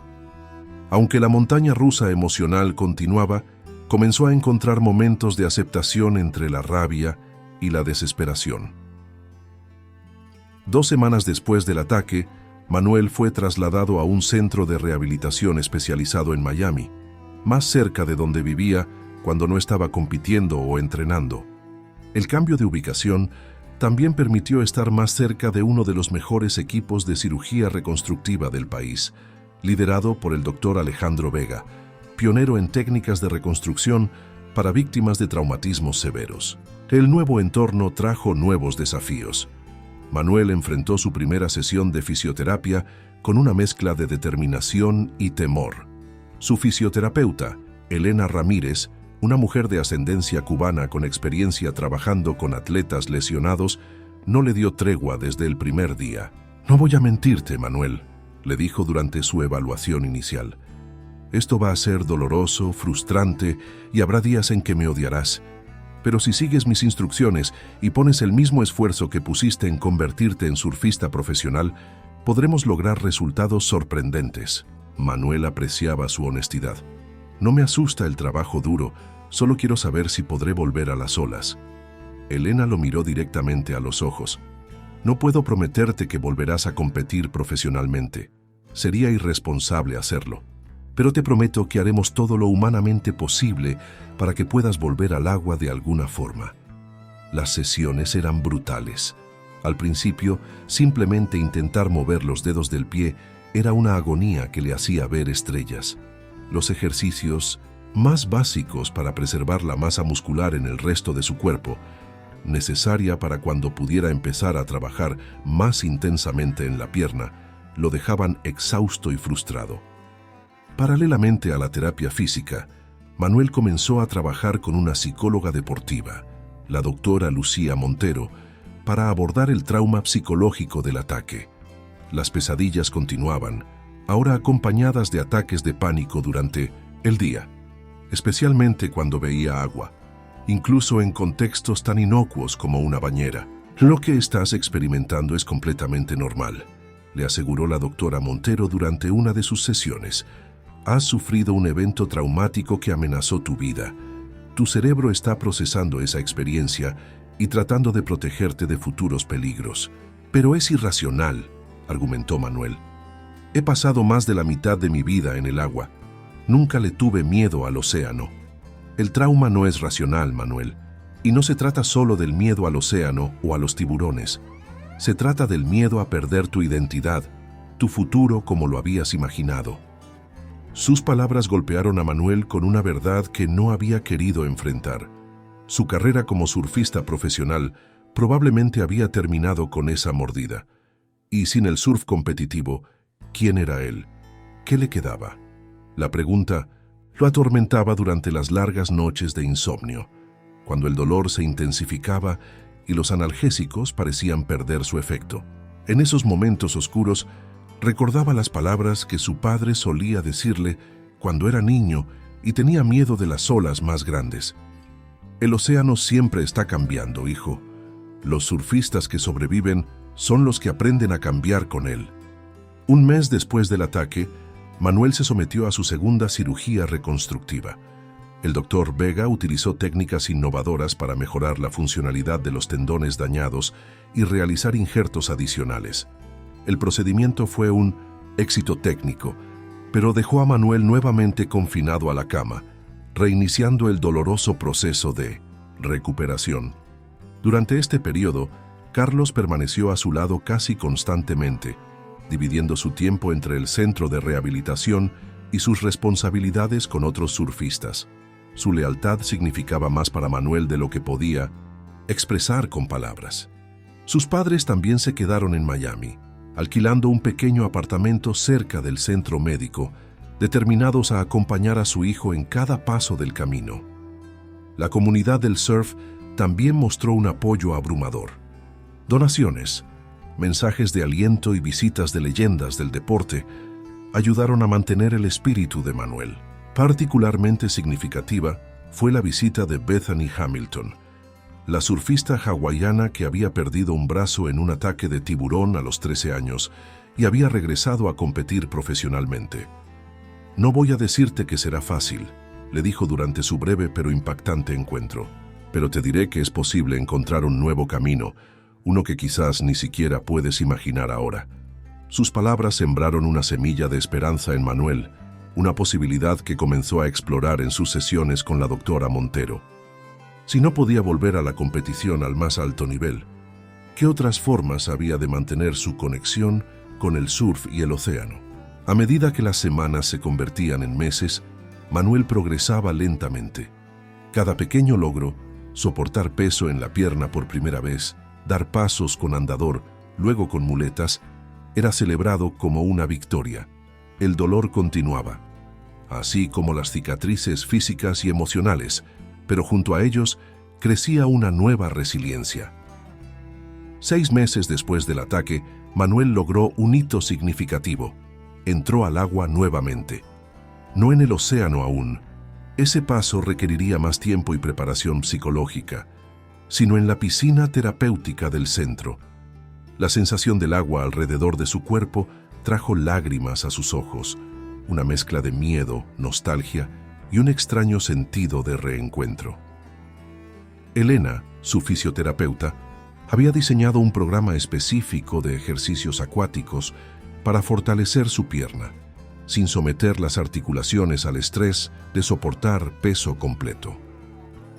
Aunque la montaña rusa emocional continuaba, comenzó a encontrar momentos de aceptación entre la rabia y la desesperación. 2 semanas después del ataque, Manuel fue trasladado a un centro de rehabilitación especializado en Miami, más cerca de donde vivía cuando no estaba compitiendo o entrenando. El cambio de ubicación también permitió estar más cerca de uno de los mejores equipos de cirugía reconstructiva del país, liderado por el Dr. Alejandro Vega, pionero en técnicas de reconstrucción para víctimas de traumatismos severos. El nuevo entorno trajo nuevos desafíos. Manuel enfrentó su primera sesión de fisioterapia con una mezcla de determinación y temor. Su fisioterapeuta, Elena Ramírez, una mujer de ascendencia cubana con experiencia trabajando con atletas lesionados, no le dio tregua desde el primer día. «No voy a mentirte, Manuel», le dijo durante su evaluación inicial. «Esto va a ser doloroso, frustrante y habrá días en que me odiarás. Pero si sigues mis instrucciones y pones el mismo esfuerzo que pusiste en convertirte en surfista profesional, podremos lograr resultados sorprendentes». Manuel apreciaba su honestidad. «No me asusta el trabajo duro, solo quiero saber si podré volver a las olas». Elena lo miró directamente a los ojos. «No puedo prometerte que volverás a competir profesionalmente. Sería irresponsable hacerlo. Pero te prometo que haremos todo lo humanamente posible para que puedas volver al agua de alguna forma». Las sesiones eran brutales. Al principio, simplemente intentar mover los dedos del pie era una agonía que le hacía ver estrellas. Los ejercicios más básicos para preservar la masa muscular en el resto de su cuerpo, necesaria para cuando pudiera empezar a trabajar más intensamente en la pierna, lo dejaban exhausto y frustrado. Paralelamente a la terapia física, Manuel comenzó a trabajar con una psicóloga deportiva, la doctora Lucía Montero, para abordar el trauma psicológico del ataque. Las pesadillas continuaban, ahora acompañadas de ataques de pánico durante el día, especialmente cuando veía agua, incluso en contextos tan inocuos como una bañera. «Lo que estás experimentando es completamente normal», le aseguró la doctora Montero durante una de sus sesiones. «Has sufrido un evento traumático que amenazó tu vida. Tu cerebro está procesando esa experiencia y tratando de protegerte de futuros peligros. Pero es irracional», argumentó Manuel. «He pasado más de la mitad de mi vida en el agua. Nunca le tuve miedo al océano. El trauma no es racional, Manuel, y no se trata solo del miedo al océano o a los tiburones. Se trata del miedo a perder tu identidad, tu futuro como lo habías imaginado». Sus palabras golpearon a Manuel con una verdad que no había querido enfrentar. Su carrera como surfista profesional probablemente había terminado con esa mordida. Y sin el surf competitivo, ¿quién era él? ¿Qué le quedaba? La pregunta lo atormentaba durante las largas noches de insomnio, cuando el dolor se intensificaba y los analgésicos parecían perder su efecto. En esos momentos oscuros, recordaba las palabras que su padre solía decirle cuando era niño y tenía miedo de las olas más grandes. «El océano siempre está cambiando, hijo. Los surfistas que sobreviven son los que aprenden a cambiar con él». Un mes después del ataque, Manuel se sometió a su segunda cirugía reconstructiva. El doctor Vega utilizó técnicas innovadoras para mejorar la funcionalidad de los tendones dañados y realizar injertos adicionales. El procedimiento fue un éxito técnico, pero dejó a Manuel nuevamente confinado a la cama, reiniciando el doloroso proceso de recuperación. Durante este periodo, Carlos permaneció a su lado casi constantemente, dividiendo su tiempo entre el centro de rehabilitación y sus responsabilidades con otros surfistas. Su lealtad significaba más para Manuel de lo que podía expresar con palabras. Sus padres también se quedaron en Miami, alquilando un pequeño apartamento cerca del centro médico, determinados a acompañar a su hijo en cada paso del camino. La comunidad del surf también mostró un apoyo abrumador. Donaciones, mensajes de aliento y visitas de leyendas del deporte ayudaron a mantener el espíritu de Manuel. Particularmente significativa fue la visita de Bethany Hamilton, la surfista hawaiana que había perdido un brazo en un ataque de tiburón a los 13 años y había regresado a competir profesionalmente. No voy a decirte que será fácil, le dijo durante su breve pero impactante encuentro, pero te diré que es posible encontrar un nuevo camino, uno que quizás ni siquiera puedes imaginar ahora. Sus palabras sembraron una semilla de esperanza en Manuel, una posibilidad que comenzó a explorar en sus sesiones con la doctora Montero. Si no podía volver a la competición al más alto nivel, ¿qué otras formas había de mantener su conexión con el surf y el océano? A medida que las semanas se convertían en meses, Manuel progresaba lentamente. Cada pequeño logro, soportar peso en la pierna por primera vez, dar pasos con andador, luego con muletas, era celebrado como una victoria. El dolor continuaba, así como las cicatrices físicas y emocionales, pero junto a ellos crecía una nueva resiliencia. 6 meses después del ataque, Manuel logró un hito significativo. Entró al agua nuevamente. No en el océano aún. Ese paso requeriría más tiempo y preparación psicológica, sino en la piscina terapéutica del centro. La sensación del agua alrededor de su cuerpo trajo lágrimas a sus ojos, una mezcla de miedo, nostalgia y un extraño sentido de reencuentro. Elena, su fisioterapeuta, había diseñado un programa específico de ejercicios acuáticos para fortalecer su pierna, sin someter las articulaciones al estrés de soportar peso completo.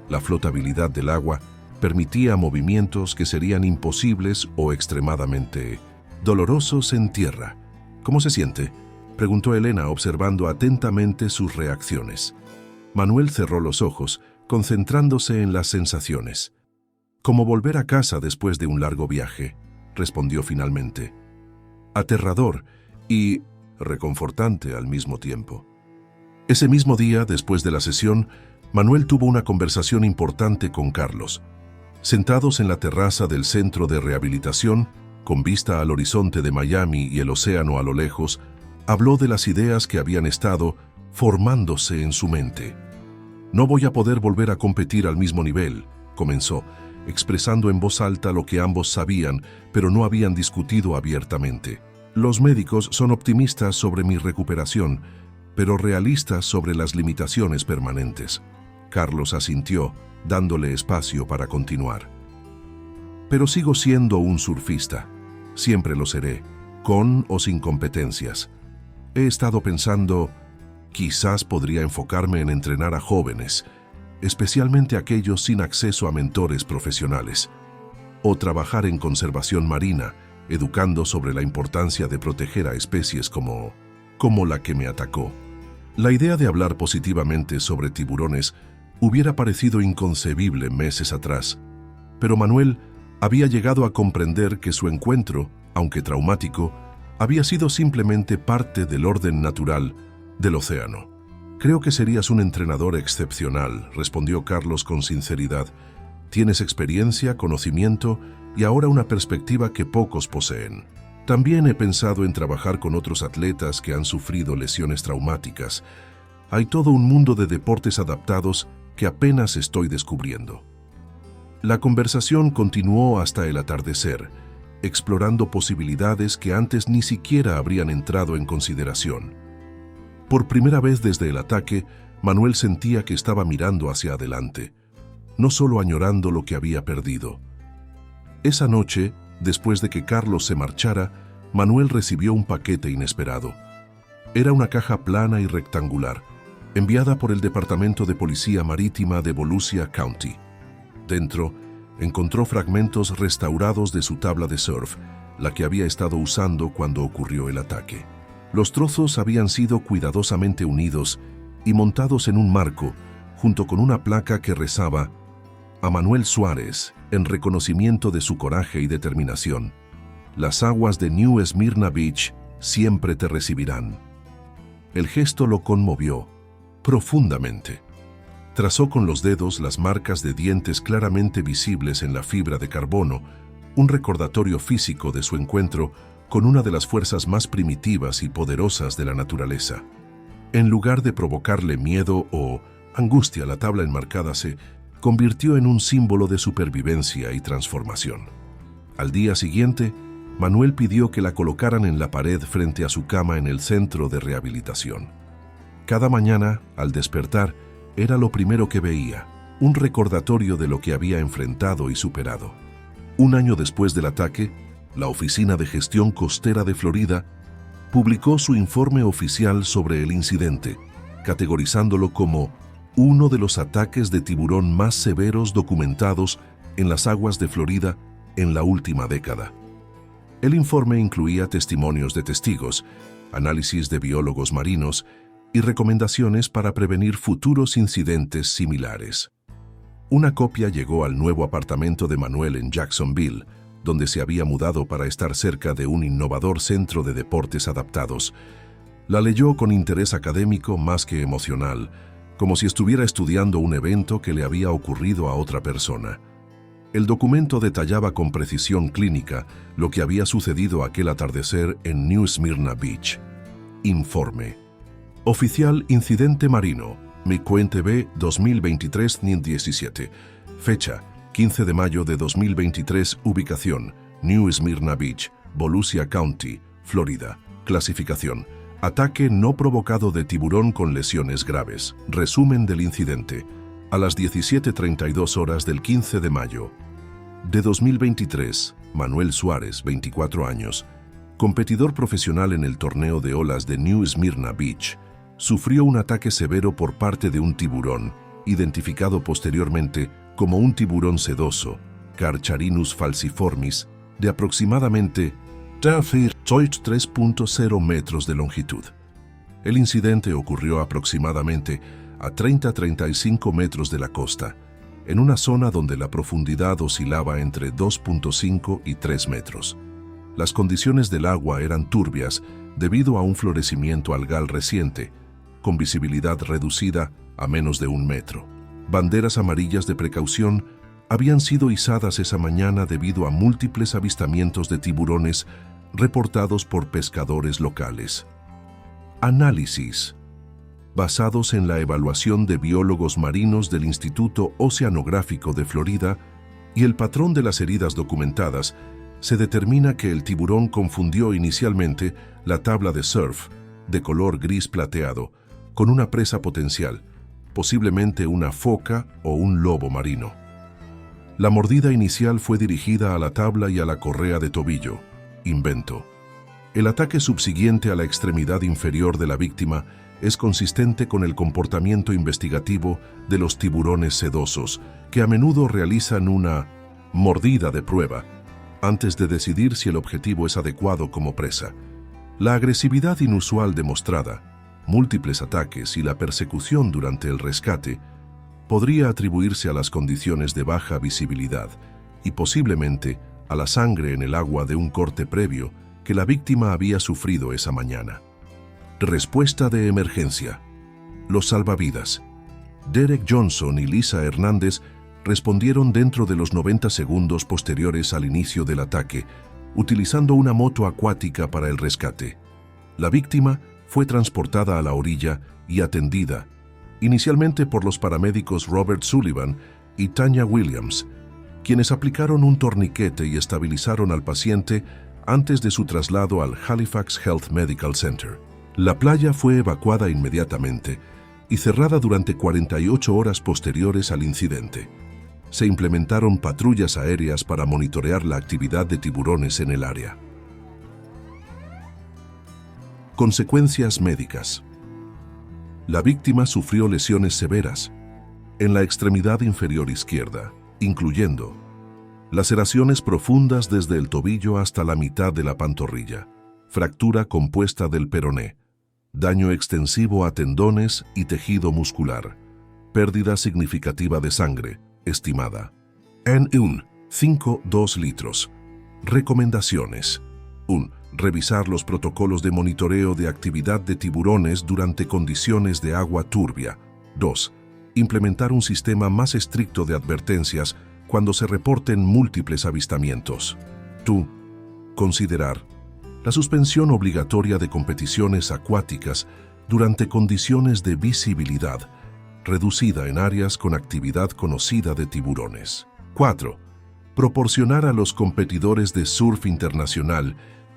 La flotabilidad del agua permitía movimientos que serían imposibles o extremadamente dolorosos en tierra. ¿Cómo se siente?, preguntó Elena, observando atentamente sus reacciones. Manuel cerró los ojos, concentrándose en las sensaciones. Como volver a casa después de un largo viaje, respondió finalmente. Aterrador y reconfortante al mismo tiempo. Ese mismo día, después de la sesión, Manuel tuvo una conversación importante con Carlos. Sentados en la terraza del centro de rehabilitación, con vista al horizonte de Miami y el océano a lo lejos, habló de las ideas que habían estado formándose en su mente. No voy a poder volver a competir al mismo nivel, comenzó, expresando en voz alta lo que ambos sabían, pero no habían discutido abiertamente. Los médicos son optimistas sobre mi recuperación, pero realistas sobre las limitaciones permanentes. Carlos asintió, dándole espacio para continuar. Pero sigo siendo un surfista. Siempre lo seré, con o sin competencias. He estado pensando, quizás podría enfocarme en entrenar a jóvenes, especialmente aquellos sin acceso a mentores profesionales, o trabajar en conservación marina, educando sobre la importancia de proteger a especies como la que me atacó. La idea de hablar positivamente sobre tiburones hubiera parecido inconcebible meses atrás, pero Manuel había llegado a comprender que su encuentro, aunque traumático, había sido simplemente parte del orden natural del océano. Creo que serías un entrenador excepcional, respondió Carlos con sinceridad. Tienes experiencia, conocimiento y ahora una perspectiva que pocos poseen. También he pensado en trabajar con otros atletas que han sufrido lesiones traumáticas. Hay todo un mundo de deportes adaptados que apenas estoy descubriendo. La conversación continuó hasta el atardecer, explorando posibilidades que antes ni siquiera habrían entrado en consideración. Por primera vez desde el ataque, Manuel sentía que estaba mirando hacia adelante, no solo añorando lo que había perdido. Esa noche, después de que Carlos se marchara, Manuel recibió un paquete inesperado. Era una caja plana y rectangular, enviada por el Departamento de Policía Marítima de Volusia County. Dentro, encontró fragmentos restaurados de su tabla de surf, la que había estado usando cuando ocurrió el ataque. Los trozos habían sido cuidadosamente unidos y montados en un marco, junto con una placa que rezaba «A Manuel Suárez, en reconocimiento de su coraje y determinación. Las aguas de New Smyrna Beach siempre te recibirán». El gesto lo conmovió profundamente. Trazó con los dedos las marcas de dientes claramente visibles en la fibra de carbono, un recordatorio físico de su encuentro con una de las fuerzas más primitivas y poderosas de la naturaleza. En lugar de provocarle miedo o angustia, la tabla enmarcada se convirtió en un símbolo de supervivencia y transformación. Al día siguiente, Manuel pidió que la colocaran en la pared frente a su cama en el centro de rehabilitación. Cada mañana, al despertar, era lo primero que veía, un recordatorio de lo que había enfrentado y superado. Un año después del ataque, la Oficina de Gestión Costera de Florida publicó su informe oficial sobre el incidente, categorizándolo como uno de los ataques de tiburón más severos documentados en las aguas de Florida en la última década. El informe incluía testimonios de testigos, análisis de biólogos marinos y recomendaciones para prevenir futuros incidentes similares. Una copia llegó al nuevo apartamento de Manuel en Jacksonville, donde se había mudado para estar cerca de un innovador centro de deportes adaptados. La leyó con interés académico más que emocional, como si estuviera estudiando un evento que le había ocurrido a otra persona. El documento detallaba con precisión clínica lo que había sucedido aquel atardecer en New Smyrna Beach. Informe. Oficial Incidente Marino, McQueen 2023-17. Fecha, 15 de mayo de 2023. Ubicación, New Smyrna Beach, Volusia County, Florida. Clasificación, ataque no provocado de tiburón con lesiones graves. Resumen del incidente. A las 17:32 horas del 15 de mayo de 2023, Manuel Suárez, 24 años, competidor profesional en el torneo de olas de New Smyrna Beach, sufrió un ataque severo por parte de un tiburón, identificado posteriormente como un tiburón sedoso, Carcharinus falciformis, de aproximadamente 3.0 metros de longitud. El incidente ocurrió aproximadamente a 30-35 metros de la costa, en una zona donde la profundidad oscilaba entre 2.5 y 3 metros. Las condiciones del agua eran turbias debido a un florecimiento algal reciente, con visibilidad reducida a menos de 1 metro. Banderas amarillas de precaución habían sido izadas esa mañana debido a múltiples avistamientos de tiburones reportados por pescadores locales. Análisis. Basados en la evaluación de biólogos marinos del Instituto Oceanográfico de Florida y el patrón de las heridas documentadas, se determina que el tiburón confundió inicialmente la tabla de surf, de color gris plateado, con una presa potencial, posiblemente una foca o un lobo marino. La mordida inicial fue dirigida a la tabla y a la correa de tobillo, invento. El ataque subsiguiente a la extremidad inferior de la víctima es consistente con el comportamiento investigativo de los tiburones sedosos, que a menudo realizan una mordida de prueba antes de decidir si el objetivo es adecuado como presa. La agresividad inusual demostrada, múltiples ataques y la persecución durante el rescate podría atribuirse a las condiciones de baja visibilidad y posiblemente a la sangre en el agua de un corte previo que la víctima había sufrido esa mañana. Respuesta de emergencia. Los salvavidas. Derek Johnson y Lisa Hernández respondieron dentro de los 90 segundos posteriores al inicio del ataque, utilizando una moto acuática para el rescate. La víctima fue transportada a la orilla y atendida, inicialmente por los paramédicos Robert Sullivan y Tanya Williams, quienes aplicaron un torniquete y estabilizaron al paciente antes de su traslado al Halifax Health Medical Center. La playa fue evacuada inmediatamente y cerrada durante 48 horas posteriores al incidente. Se implementaron patrullas aéreas para monitorear la actividad de tiburones en el área. Consecuencias médicas. La víctima sufrió lesiones severas en la extremidad inferior izquierda, incluyendo laceraciones profundas desde el tobillo hasta la mitad de la pantorrilla, fractura compuesta del peroné, daño extensivo a tendones y tejido muscular, pérdida significativa de sangre, estimada en 5,2 litros. Recomendaciones. 1. Revisar los protocolos de monitoreo de actividad de tiburones durante condiciones de agua turbia. 2. Implementar un sistema más estricto de advertencias cuando se reporten múltiples avistamientos. 2. Considerar la suspensión obligatoria de competiciones acuáticas durante condiciones de visibilidad reducida en áreas con actividad conocida de tiburones. 4. Proporcionar a los competidores de surf internacional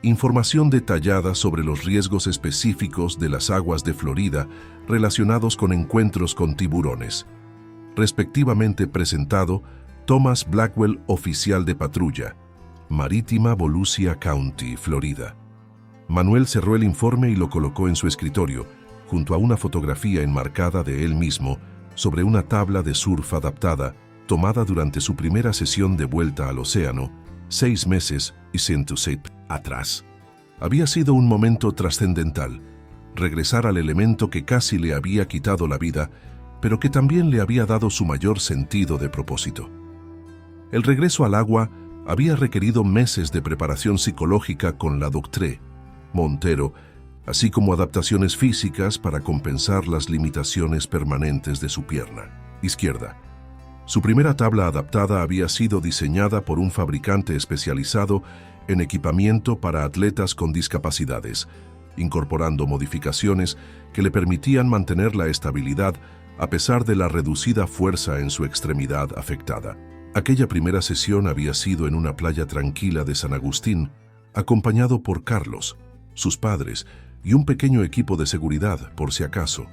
información detallada sobre los riesgos específicos de las aguas de Florida relacionados con encuentros con tiburones. Respectivamente presentado, Thomas Blackwell, oficial de patrulla, Marítima, Volusia County, Florida. Manuel cerró el informe y lo colocó en su escritorio, junto a una fotografía enmarcada de él mismo sobre una tabla de surf adaptada, tomada durante su primera sesión de vuelta al océano, 6 meses y 106 atrás. Había sido un momento trascendental, regresar al elemento que casi le había quitado la vida, pero que también le había dado su mayor sentido de propósito. El regreso al agua había requerido meses de preparación psicológica con la doctré Montero, así como adaptaciones físicas para compensar las limitaciones permanentes de su pierna izquierda. Su primera tabla adaptada había sido diseñada por un fabricante especializado en equipamiento para atletas con discapacidades, incorporando modificaciones que le permitían mantener la estabilidad a pesar de la reducida fuerza en su extremidad afectada. Aquella primera sesión había sido en una playa tranquila de San Agustín, acompañado por Carlos, sus padres y un pequeño equipo de seguridad, por si acaso.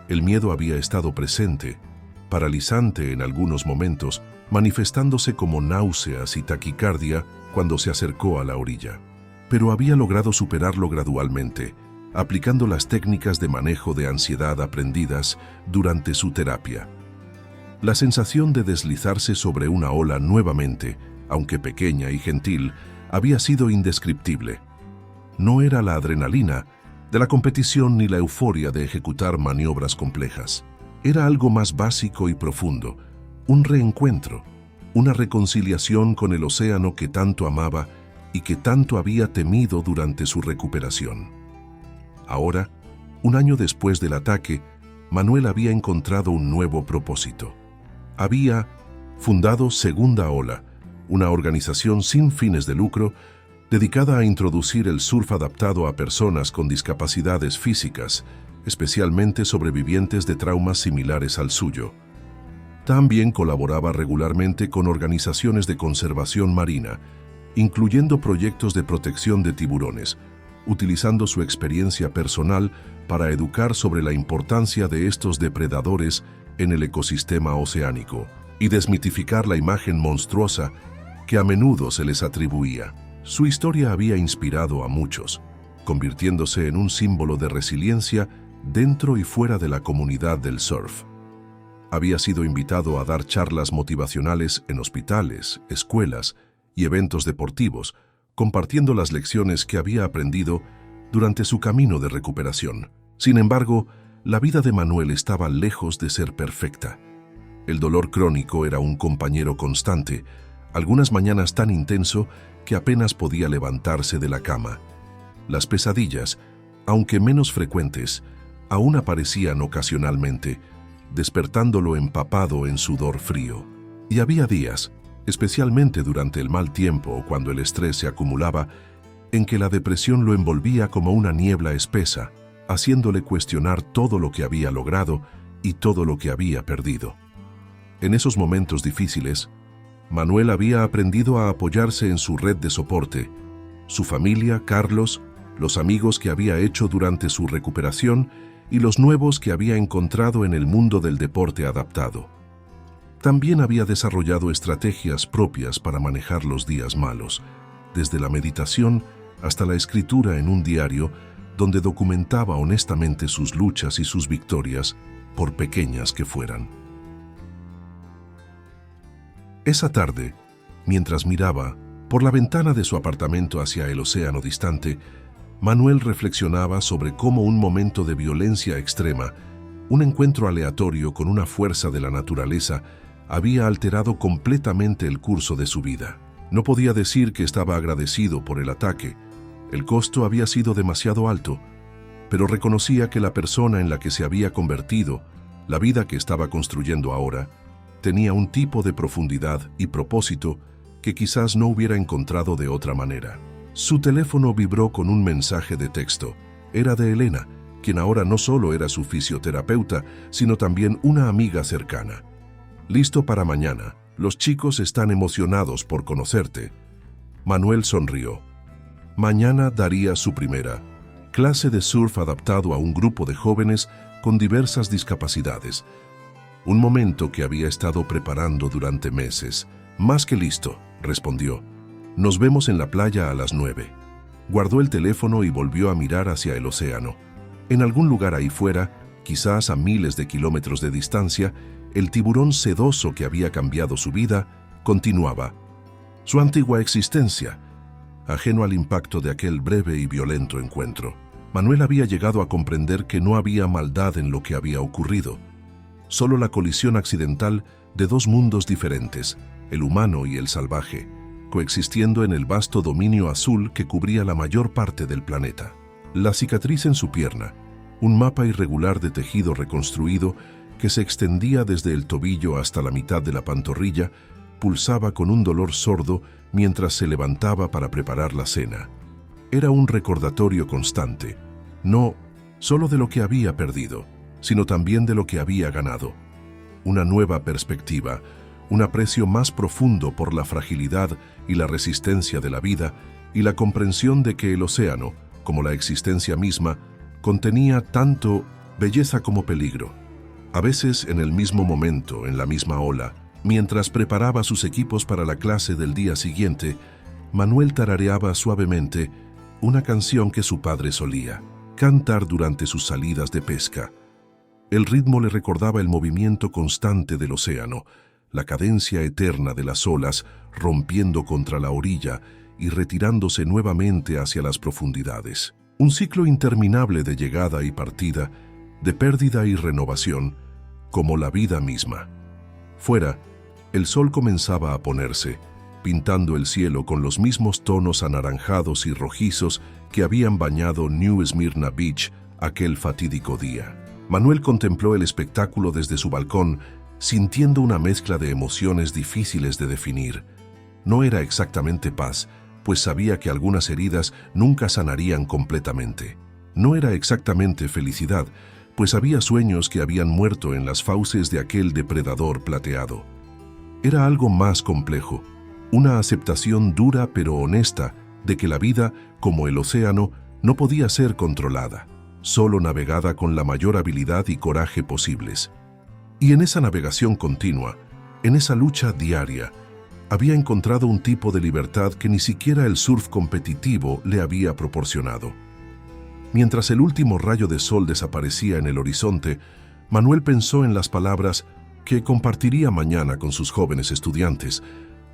El miedo había estado presente, paralizante en algunos momentos, manifestándose como náuseas y taquicardia cuando se acercó a la orilla. Pero había logrado superarlo gradualmente, aplicando las técnicas de manejo de ansiedad aprendidas durante su terapia. La sensación de deslizarse sobre una ola nuevamente, aunque pequeña y gentil, había sido indescriptible. No era la adrenalina de la competición ni la euforia de ejecutar maniobras complejas. Era algo más básico y profundo, un reencuentro, una reconciliación con el océano que tanto amaba y que tanto había temido durante su recuperación. Ahora, un año después del ataque, Manuel había encontrado un nuevo propósito. Había fundado Segunda Ola, una organización sin fines de lucro dedicada a introducir el surf adaptado a personas con discapacidades físicas, especialmente sobrevivientes de traumas similares al suyo. También colaboraba regularmente con organizaciones de conservación marina, incluyendo proyectos de protección de tiburones, utilizando su experiencia personal para educar sobre la importancia de estos depredadores en el ecosistema oceánico y desmitificar la imagen monstruosa que a menudo se les atribuía. Su historia había inspirado a muchos, convirtiéndose en un símbolo de resiliencia dentro y fuera de la comunidad del surf. Había sido invitado a dar charlas motivacionales en hospitales, escuelas y eventos deportivos, compartiendo las lecciones que había aprendido durante su camino de recuperación. Sin embargo, la vida de Manuel estaba lejos de ser perfecta. El dolor crónico era un compañero constante, algunas mañanas tan intenso que apenas podía levantarse de la cama. Las pesadillas, aunque menos frecuentes, aún aparecían ocasionalmente, despertándolo empapado en sudor frío. Y había días, especialmente durante el mal tiempo o cuando el estrés se acumulaba, en que la depresión lo envolvía como una niebla espesa, haciéndole cuestionar todo lo que había logrado y todo lo que había perdido. En esos momentos difíciles, Manuel había aprendido a apoyarse en su red de soporte, su familia, Carlos, los amigos que había hecho durante su recuperación y los nuevos que había encontrado en el mundo del deporte adaptado. También había desarrollado estrategias propias para manejar los días malos, desde la meditación hasta la escritura en un diario donde documentaba honestamente sus luchas y sus victorias, por pequeñas que fueran. Esa tarde, mientras miraba por la ventana de su apartamento hacia el océano distante, Manuel reflexionaba sobre cómo un momento de violencia extrema, un encuentro aleatorio con una fuerza de la naturaleza, había alterado completamente el curso de su vida. No podía decir que estaba agradecido por el ataque. El costo había sido demasiado alto, pero reconocía que la persona en la que se había convertido, la vida que estaba construyendo ahora, tenía un tipo de profundidad y propósito que quizás no hubiera encontrado de otra manera. Su teléfono vibró con un mensaje de texto. Era de Elena, quien ahora no solo era su fisioterapeuta, sino también una amiga cercana. «Listo para mañana. Los chicos están emocionados por conocerte». Manuel sonrió. Mañana daría su primera clase de surf adaptado a un grupo de jóvenes con diversas discapacidades. Un momento que había estado preparando durante meses. Más que listo, respondió. Nos vemos en la playa a las 9. Guardó el teléfono y volvió a mirar hacia el océano. En algún lugar ahí fuera, quizás a miles de kilómetros de distancia, el tiburón sedoso que había cambiado su vida continuaba. Su antigua existencia, ajeno al impacto de aquel breve y violento encuentro. Manuel había llegado a comprender que no había maldad en lo que había ocurrido. Solo la colisión accidental de dos mundos diferentes, el humano y el salvaje, coexistiendo en el vasto dominio azul que cubría la mayor parte del planeta. La cicatriz en su pierna, un mapa irregular de tejido reconstruido que se extendía desde el tobillo hasta la mitad de la pantorrilla, pulsaba con un dolor sordo mientras se levantaba para preparar la cena. Era un recordatorio constante, no solo de lo que había perdido, sino también de lo que había ganado. Una nueva perspectiva, un aprecio más profundo por la fragilidad y la resistencia de la vida y la comprensión de que el océano, como la existencia misma, contenía tanto belleza como peligro. A veces en el mismo momento, en la misma ola, mientras preparaba sus equipos para la clase del día siguiente, Manuel tarareaba suavemente una canción que su padre solía cantar durante sus salidas de pesca. El ritmo le recordaba el movimiento constante del océano, la cadencia eterna de las olas rompiendo contra la orilla y retirándose nuevamente hacia las profundidades. Un ciclo interminable de llegada y partida, de pérdida y renovación, como la vida misma. Fuera, el sol comenzaba a ponerse, pintando el cielo con los mismos tonos anaranjados y rojizos que habían bañado New Smyrna Beach aquel fatídico día. Manuel contempló el espectáculo desde su balcón, sintiendo una mezcla de emociones difíciles de definir. No era exactamente paz, pues sabía que algunas heridas nunca sanarían completamente. No era exactamente felicidad, pues había sueños que habían muerto en las fauces de aquel depredador plateado. Era algo más complejo, una aceptación dura pero honesta de que la vida, como el océano, no podía ser controlada, solo navegada con la mayor habilidad y coraje posibles. Y en esa navegación continua, en esa lucha diaria, había encontrado un tipo de libertad que ni siquiera el surf competitivo le había proporcionado. Mientras el último rayo de sol desaparecía en el horizonte, Manuel pensó en las palabras que compartiría mañana con sus jóvenes estudiantes,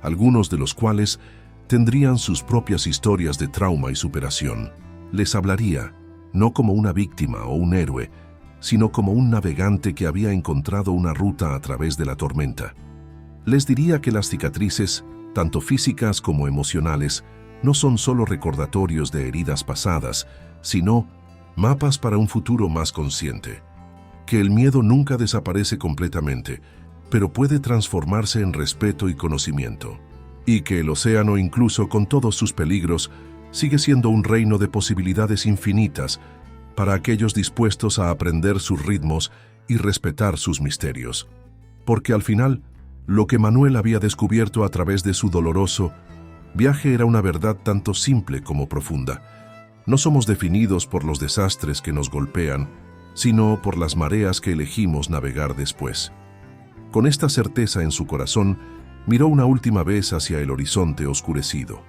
algunos de los cuales tendrían sus propias historias de trauma y superación. Les hablaría, no como una víctima o un héroe, sino como un navegante que había encontrado una ruta a través de la tormenta. Les diría que las cicatrices, tanto físicas como emocionales, no son solo recordatorios de heridas pasadas, sino mapas para un futuro más consciente. Que el miedo nunca desaparece completamente, pero puede transformarse en respeto y conocimiento. Y que el océano, incluso con todos sus peligros, sigue siendo un reino de posibilidades infinitas para aquellos dispuestos a aprender sus ritmos y respetar sus misterios. Porque al final, lo que Manuel había descubierto a través de su doloroso viaje era una verdad tanto simple como profunda. No somos definidos por los desastres que nos golpean, sino por las mareas que elegimos navegar después. Con esta certeza en su corazón, miró una última vez hacia el horizonte oscurecido,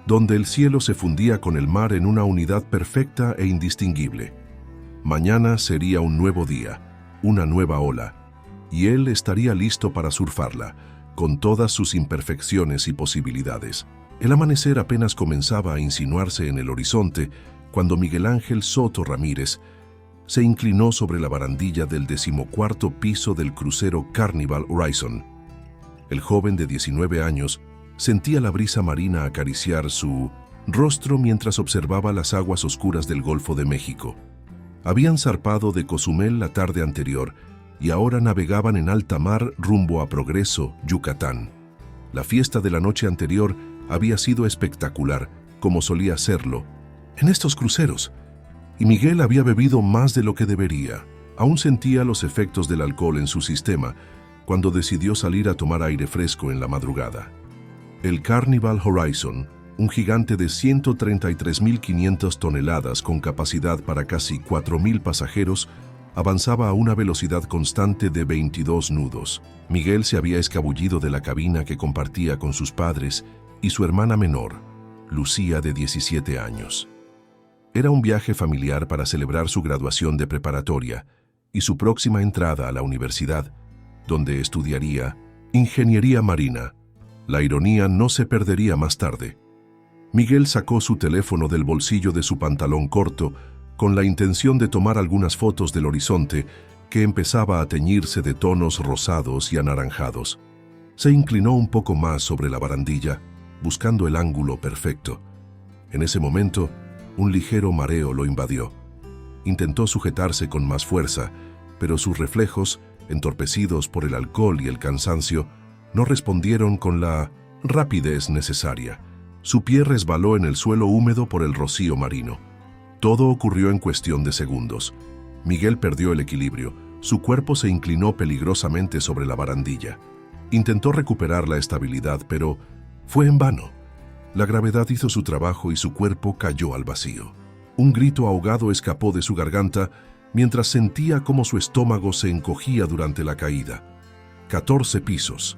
donde el cielo se fundía con el mar en una unidad perfecta e indistinguible. Mañana sería un nuevo día, una nueva ola, y él estaría listo para surfarla, con todas sus imperfecciones y posibilidades. El amanecer apenas comenzaba a insinuarse en el horizonte cuando Miguel Ángel Soto Ramírez se inclinó sobre la barandilla del 14º piso del crucero Carnival Horizon. El joven de 19 años sentía la brisa marina acariciar su rostro mientras observaba las aguas oscuras del Golfo de México. Habían zarpado de Cozumel la tarde anterior y ahora navegaban en alta mar rumbo a Progreso, Yucatán. La fiesta de la noche anterior había sido espectacular, como solía serlo en estos cruceros, y Miguel había bebido más de lo que debería. Aún sentía los efectos del alcohol en su sistema cuando decidió salir a tomar aire fresco en la madrugada. El Carnival Horizon, Un gigante de 133.500 toneladas con capacidad para casi 4.000 pasajeros avanzaba a una velocidad constante de 22 nudos. Miguel se había escabullido de la cabina que compartía con sus padres y su hermana menor, Lucía, de 17 años. Era un viaje familiar para celebrar su graduación de preparatoria y su próxima entrada a la universidad, donde estudiaría ingeniería marina. La ironía no se perdería más tarde. Miguel sacó su teléfono del bolsillo de su pantalón corto con la intención de tomar algunas fotos del horizonte que empezaba a teñirse de tonos rosados y anaranjados. Se inclinó un poco más sobre la barandilla, buscando el ángulo perfecto. En ese momento, un ligero mareo lo invadió. Intentó sujetarse con más fuerza, pero sus reflejos, entorpecidos por el alcohol y el cansancio, no respondieron con la rapidez necesaria. Su pie resbaló en el suelo húmedo por el rocío marino. Todo ocurrió en cuestión de segundos. Miguel perdió el equilibrio. Su cuerpo se inclinó peligrosamente sobre la barandilla. Intentó recuperar la estabilidad, pero fue en vano. La gravedad hizo su trabajo y su cuerpo cayó al vacío. Un grito ahogado escapó de su garganta mientras sentía cómo su estómago se encogía durante la caída. 14 pisos,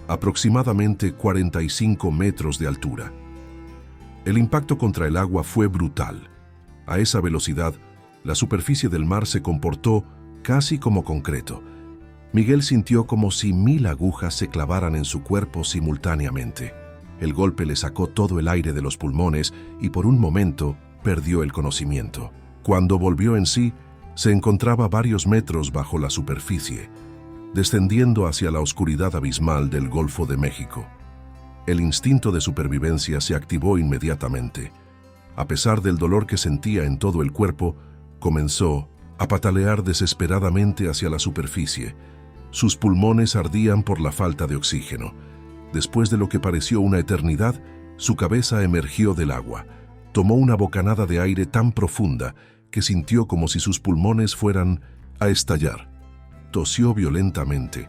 aproximadamente 45 metros de altura. El impacto contra el agua fue brutal. A esa velocidad, la superficie del mar se comportó casi como concreto. Miguel sintió como si 1000 agujas se clavaran en su cuerpo simultáneamente. El golpe le sacó todo el aire de los pulmones y por un momento perdió el conocimiento. Cuando volvió en sí, se encontraba varios metros bajo la superficie, descendiendo hacia la oscuridad abismal del Golfo de México. El instinto de supervivencia se activó inmediatamente. A pesar del dolor que sentía en todo el cuerpo, comenzó a patalear desesperadamente hacia la superficie. Sus pulmones ardían por la falta de oxígeno. Después de lo que pareció una eternidad, su cabeza emergió del agua. Tomó una bocanada de aire tan profunda que sintió como si sus pulmones fueran a estallar. Tosió violentamente,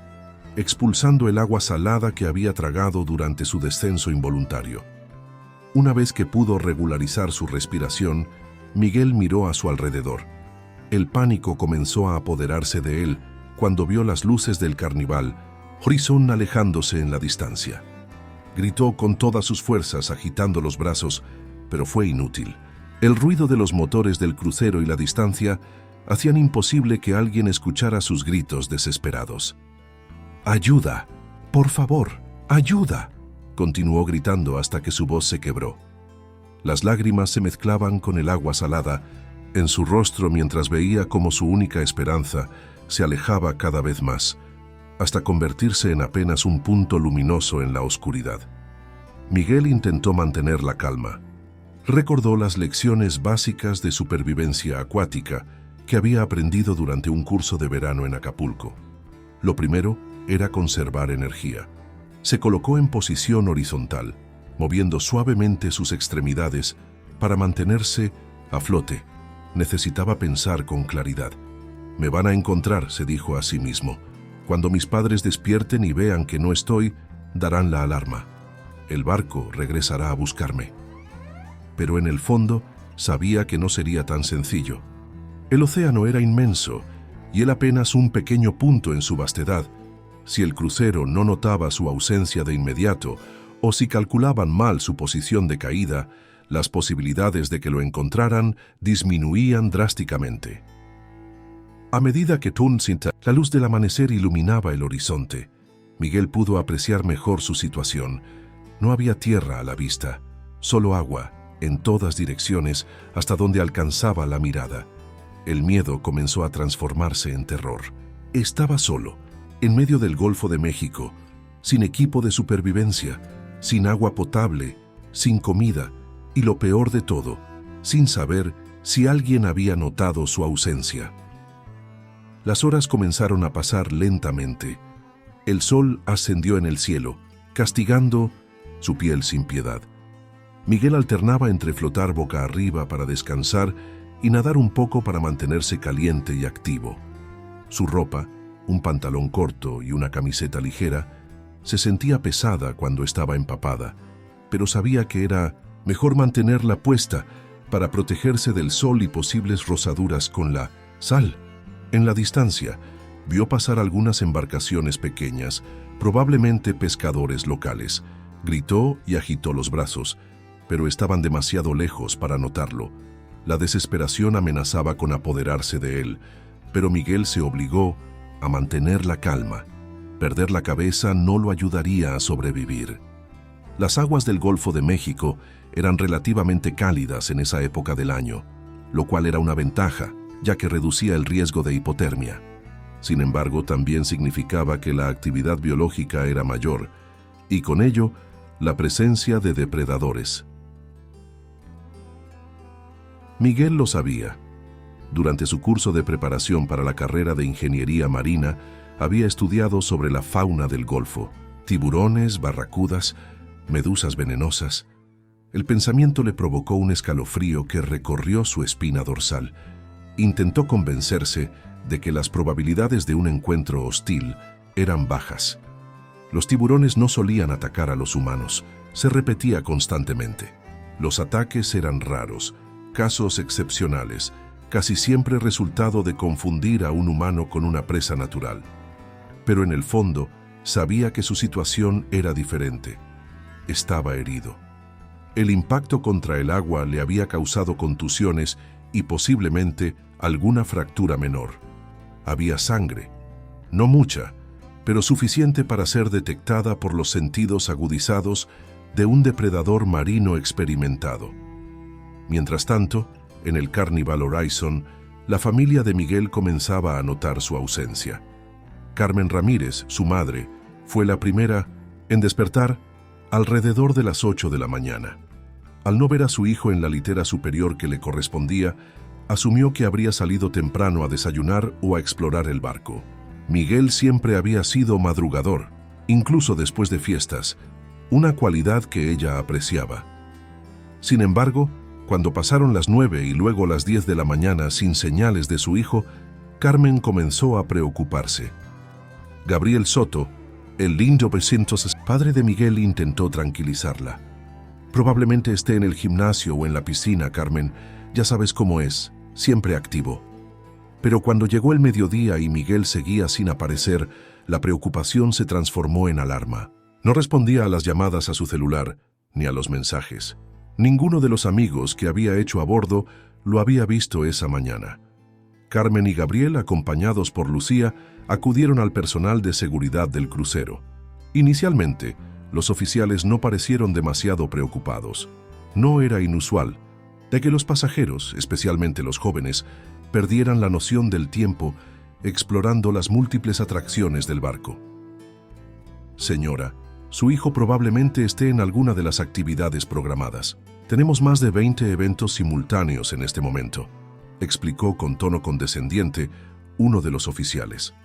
expulsando el agua salada que había tragado durante su descenso involuntario. Una vez que pudo regularizar su respiración, Miguel miró a su alrededor. El pánico comenzó a apoderarse de él cuando vio las luces del Carnival, Horizon alejándose en la distancia. Gritó con todas sus fuerzas agitando los brazos, pero fue inútil. El ruido de los motores del crucero y la distancia hacían imposible que alguien escuchara sus gritos desesperados. «¡Ayuda! ¡Por favor! ¡Ayuda!», continuó gritando hasta que su voz se quebró. Las lágrimas se mezclaban con el agua salada en su rostro mientras veía cómo su única esperanza se alejaba cada vez más, hasta convertirse en apenas un punto luminoso en la oscuridad. Miguel intentó mantener la calma. Recordó las lecciones básicas de supervivencia acuática que había aprendido durante un curso de verano en Acapulco. Lo primero era conservar energía. Se colocó en posición horizontal, moviendo suavemente sus extremidades para mantenerse a flote. Necesitaba pensar con claridad. «Me van a encontrar», se dijo a sí mismo. «Cuando mis padres despierten y vean que no estoy, darán la alarma. El barco regresará a buscarme». Pero en el fondo sabía que no sería tan sencillo. El océano era inmenso y él apenas un pequeño punto en su vastedad. Si el crucero no notaba su ausencia de inmediato o si calculaban mal su posición de caída, las posibilidades de que lo encontraran disminuían drásticamente. A medida que la luz del amanecer iluminaba el horizonte, Miguel pudo apreciar mejor su situación. No había tierra a la vista, solo agua, en todas direcciones hasta donde alcanzaba la mirada. El miedo comenzó a transformarse en terror. Estaba solo, en medio del Golfo de México, sin equipo de supervivencia, sin agua potable, sin comida y lo peor de todo, sin saber si alguien había notado su ausencia. Las horas comenzaron a pasar lentamente. El sol ascendió en el cielo, castigando su piel sin piedad. Miguel alternaba entre flotar boca arriba para descansar y nadar un poco para mantenerse caliente y activo. Su ropa, un pantalón corto y una camiseta ligera, se sentía pesada cuando estaba empapada, pero sabía que era Mejor mantenerla puesta para protegerse del sol y posibles rozaduras con la sal. En la distancia, vio pasar algunas embarcaciones pequeñas, probablemente pescadores locales. Gritó y agitó los brazos, pero estaban demasiado lejos para notarlo. La desesperación amenazaba con apoderarse de él, pero Miguel se obligó a mantener la calma. Perder la cabeza no lo ayudaría a sobrevivir. Las aguas del Golfo de México eran relativamente cálidas en esa época del año, lo cual era una ventaja, ya que reducía el riesgo de hipotermia. Sin embargo, también significaba que la actividad biológica era mayor, y con ello, la presencia de depredadores. Miguel lo sabía. Durante su curso de preparación para la carrera de ingeniería marina, había estudiado sobre la fauna del Golfo: tiburones, barracudas, medusas venenosas. El pensamiento le provocó un escalofrío que recorrió su espina dorsal. Intentó convencerse de que las probabilidades de un encuentro hostil eran bajas. Los tiburones no solían atacar a los humanos, se repetía constantemente. Los ataques eran raros, casos excepcionales, casi siempre resultado de confundir a un humano con una presa natural. Pero en el fondo, sabía que su situación era diferente. Estaba herido. El impacto contra el agua le había causado contusiones y posiblemente alguna fractura menor. Había sangre, no mucha, pero suficiente para ser detectada por los sentidos agudizados de un depredador marino experimentado. Mientras tanto, en el Carnival Horizon, la familia de Miguel comenzaba a notar su ausencia. Carmen Ramírez, su madre, fue la primera en despertar alrededor de las 8 de la mañana. Al no ver a su hijo en la litera superior que le correspondía, asumió que habría salido temprano a desayunar o a explorar el barco. Miguel siempre había sido madrugador, incluso después de fiestas, una cualidad que ella apreciaba. Sin embargo, cuando pasaron las 9 y luego las 10 de la mañana sin señales de su hijo, Carmen comenzó a preocuparse. Gabriel Soto, el lindo padre de Miguel, intentó tranquilizarla. Probablemente esté en el gimnasio o en la piscina, Carmen. Ya sabes cómo es, siempre activo. Pero cuando llegó el mediodía y Miguel seguía sin aparecer, la preocupación se transformó en alarma. No respondía a las llamadas a su celular, ni a los mensajes. Ninguno de los amigos que había hecho a bordo lo había visto esa mañana. Carmen y Gabriel, acompañados por Lucía, acudieron al personal de seguridad del crucero. Inicialmente, los oficiales no parecieron demasiado preocupados. No era inusual de que los pasajeros, especialmente los jóvenes, perdieran la noción del tiempo explorando las múltiples atracciones del barco. Señora, su hijo probablemente esté en alguna de las actividades programadas. Tenemos más de 20 eventos simultáneos en este momento, explicó con tono condescendiente uno de los oficiales.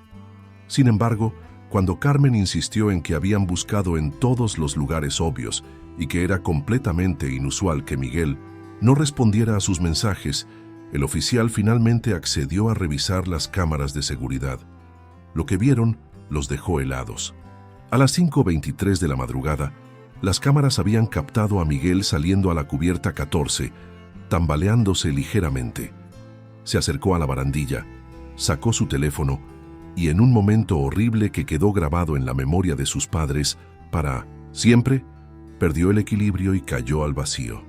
Sin embargo, cuando Carmen insistió en que habían buscado en todos los lugares obvios y que era completamente inusual que Miguel no respondiera a sus mensajes, el oficial finalmente accedió a revisar las cámaras de seguridad. Lo que vieron los dejó helados. A las 5:23 de la madrugada, las cámaras habían captado a Miguel saliendo a la cubierta 14, tambaleándose ligeramente. Se acercó a la barandilla, sacó su teléfono y en un momento horrible que quedó grabado en la memoria de sus padres para siempre, perdió el equilibrio y cayó al vacío.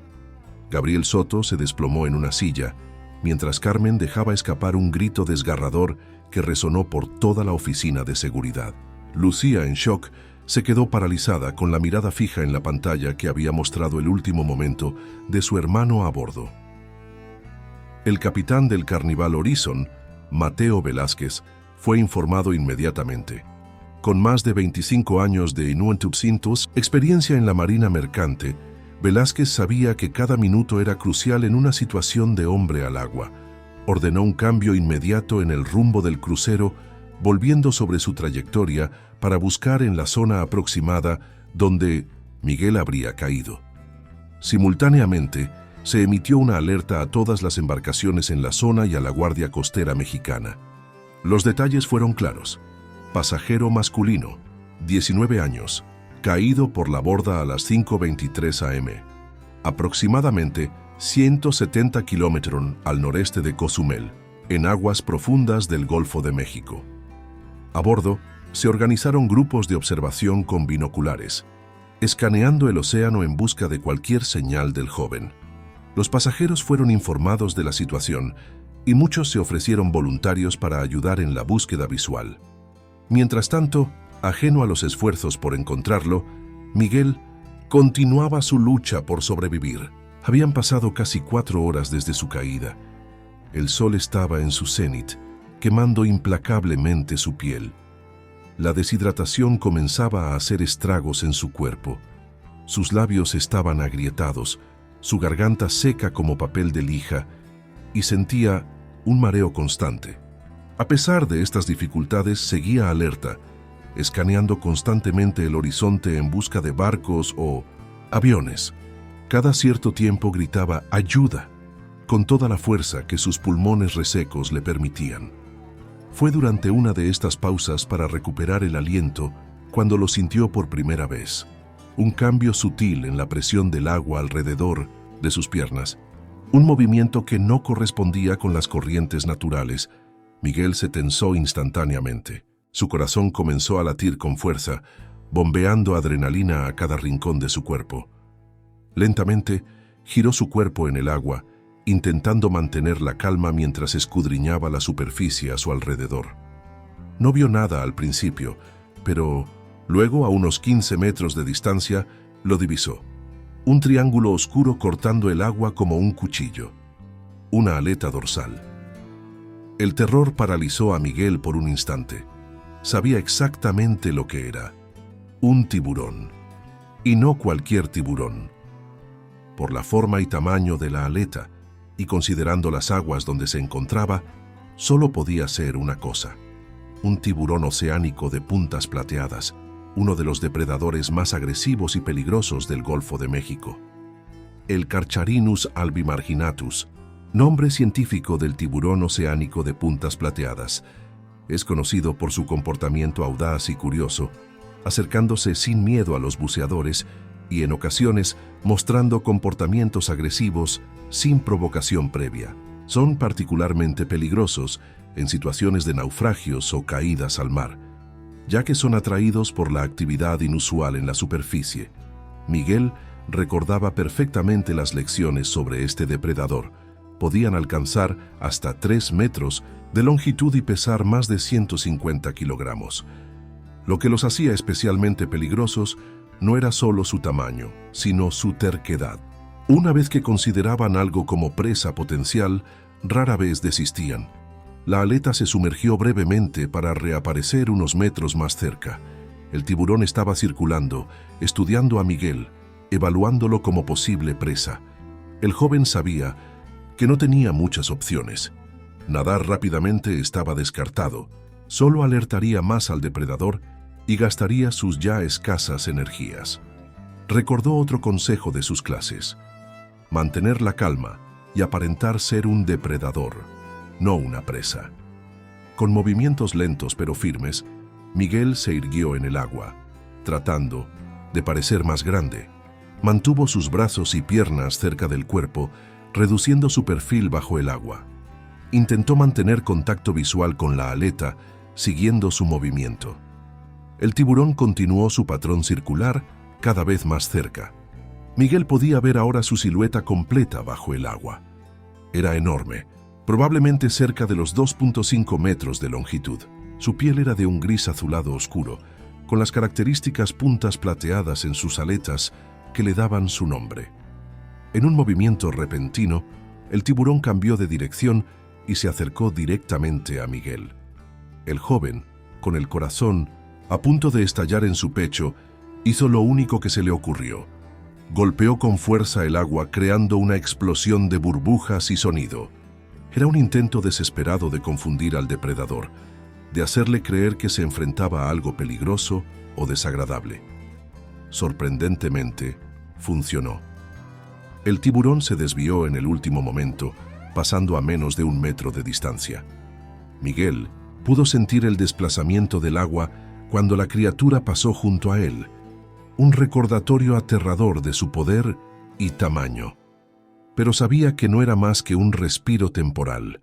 Gabriel Soto se desplomó en una silla, mientras Carmen dejaba escapar un grito desgarrador que resonó por toda la oficina de seguridad. Lucía, en shock, se quedó paralizada con la mirada fija en la pantalla que había mostrado el último momento de su hermano a bordo. El capitán del Carnival Horizon, Mateo Velázquez, fue informado inmediatamente. Con más de 25 años de experiencia en la marina mercante, Velázquez sabía que cada minuto era crucial en una situación de hombre al agua. Ordenó un cambio inmediato en el rumbo del crucero, volviendo sobre su trayectoria para buscar en la zona aproximada donde Miguel habría caído. Simultáneamente, se emitió una alerta a todas las embarcaciones en la zona y a la Guardia Costera Mexicana. Los detalles fueron claros. Pasajero masculino, 19 años, caído por la borda a las 5:23 am. aproximadamente 170 kilómetros al noreste de Cozumel, en aguas profundas del Golfo de México. A bordo, se organizaron grupos de observación con binoculares, escaneando el océano en busca de cualquier señal del joven. Los pasajeros fueron informados de la situación y muchos se ofrecieron voluntarios para ayudar en la búsqueda visual. Mientras tanto, ajeno a los esfuerzos por encontrarlo, Miguel continuaba su lucha por sobrevivir. Habían pasado casi 4 horas desde su caída. El sol estaba en su cenit, quemando implacablemente su piel. La deshidratación comenzaba a hacer estragos en su cuerpo. Sus labios estaban agrietados, su garganta seca como papel de lija, y sentía un mareo constante. A pesar de estas dificultades, seguía alerta, escaneando constantemente el horizonte en busca de barcos o aviones. Cada cierto tiempo gritaba «¡Ayuda!» con toda la fuerza que sus pulmones resecos le permitían. Fue durante una de estas pausas para recuperar el aliento cuando lo sintió por primera vez. Un cambio sutil en la presión del agua alrededor de sus piernas. Un movimiento que no correspondía con las corrientes naturales. Miguel se tensó instantáneamente. Su corazón comenzó a latir con fuerza, bombeando adrenalina a cada rincón de su cuerpo. Lentamente, giró su cuerpo en el agua, intentando mantener la calma mientras escudriñaba la superficie a su alrededor. No vio nada al principio, pero luego, a unos 15 metros de distancia, lo divisó. Un triángulo oscuro cortando el agua como un cuchillo. Una aleta dorsal. El terror paralizó a Miguel por un instante. Sabía exactamente lo que era. Un tiburón. Y no cualquier tiburón. Por la forma y tamaño de la aleta, y considerando las aguas donde se encontraba, solo podía ser una cosa: un tiburón oceánico de puntas plateadas, uno de los depredadores más agresivos y peligrosos del Golfo de México. El Carcharinus albimarginatus, nombre científico del tiburón oceánico de puntas plateadas, es conocido por su comportamiento audaz y curioso, acercándose sin miedo a los buceadores y en ocasiones mostrando comportamientos agresivos sin provocación previa. Son particularmente peligrosos en situaciones de naufragios o caídas al mar, ya que son atraídos por la actividad inusual en la superficie. Miguel recordaba perfectamente las lecciones sobre este depredador. Podían alcanzar hasta 3 metros de longitud y pesar más de 150 kilogramos. Lo que los hacía especialmente peligrosos no era solo su tamaño, sino su terquedad. Una vez que consideraban algo como presa potencial, rara vez desistían. La aleta se sumergió brevemente para reaparecer unos metros más cerca. El tiburón estaba circulando, estudiando a Miguel, evaluándolo como posible presa. El joven sabía que no tenía muchas opciones. Nadar rápidamente estaba descartado. Solo alertaría más al depredador y gastaría sus ya escasas energías. Recordó otro consejo de sus clases: mantener la calma y aparentar ser un depredador, no una presa. Con movimientos lentos pero firmes, Miguel se irguió en el agua, tratando de parecer más grande. Mantuvo sus brazos y piernas cerca del cuerpo, reduciendo su perfil bajo el agua. Intentó mantener contacto visual con la aleta, siguiendo su movimiento. El tiburón continuó su patrón circular, cada vez más cerca. Miguel podía ver ahora su silueta completa bajo el agua. Era enorme, probablemente cerca de los 2.5 metros de longitud. Su piel era de un gris azulado oscuro, con las características puntas plateadas en sus aletas que le daban su nombre. En un movimiento repentino, el tiburón cambió de dirección y se acercó directamente a Miguel. El joven, con el corazón a punto de estallar en su pecho, hizo lo único que se le ocurrió. Golpeó con fuerza el agua, creando una explosión de burbujas y sonido. Era un intento desesperado de confundir al depredador, de hacerle creer que se enfrentaba a algo peligroso o desagradable. Sorprendentemente, funcionó. El tiburón se desvió en el último momento, pasando a menos de 1 metro de distancia. Miguel pudo sentir el desplazamiento del agua cuando la criatura pasó junto a él, un recordatorio aterrador de su poder y tamaño. Pero sabía que no era más que un respiro temporal.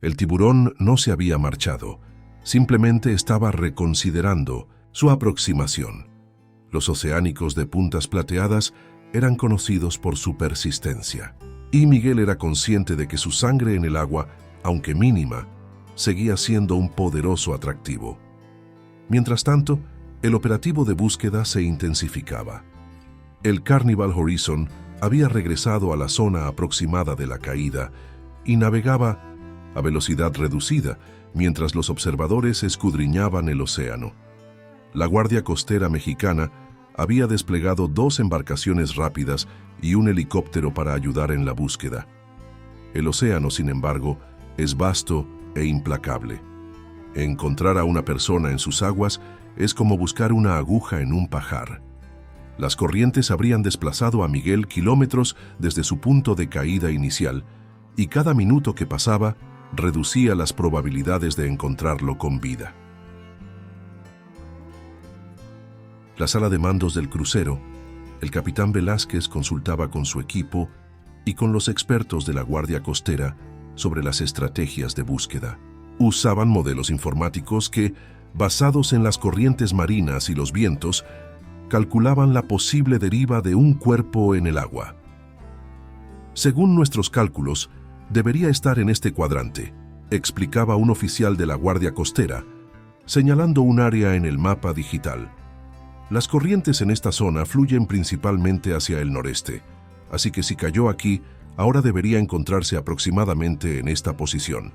El tiburón no se había marchado, simplemente estaba reconsiderando su aproximación. Los oceánicos de puntas plateadas eran conocidos por su persistencia, y Miguel era consciente de que su sangre en el agua, aunque mínima, seguía siendo un poderoso atractivo. Mientras tanto, el operativo de búsqueda se intensificaba. El Carnival Horizon había regresado a la zona aproximada de la caída y navegaba a velocidad reducida mientras los observadores escudriñaban el océano. La Guardia Costera Mexicana había desplegado 2 embarcaciones rápidas y un helicóptero para ayudar en la búsqueda. El océano, sin embargo, es vasto e implacable. Encontrar a una persona en sus aguas es como buscar una aguja en un pajar. Las corrientes habrían desplazado a Miguel kilómetros desde su punto de caída inicial, y cada minuto que pasaba reducía las probabilidades de encontrarlo con vida. La sala de mandos del crucero, el capitán Velázquez consultaba con su equipo y con los expertos de la Guardia Costera sobre las estrategias de búsqueda. Usaban modelos informáticos que, basados en las corrientes marinas y los vientos, calculaban la posible deriva de un cuerpo en el agua. Según nuestros cálculos, debería estar en este cuadrante, explicaba un oficial de la Guardia Costera, señalando un área en el mapa digital. Las corrientes en esta zona fluyen principalmente hacia el noreste, así que si cayó aquí, ahora debería encontrarse aproximadamente en esta posición.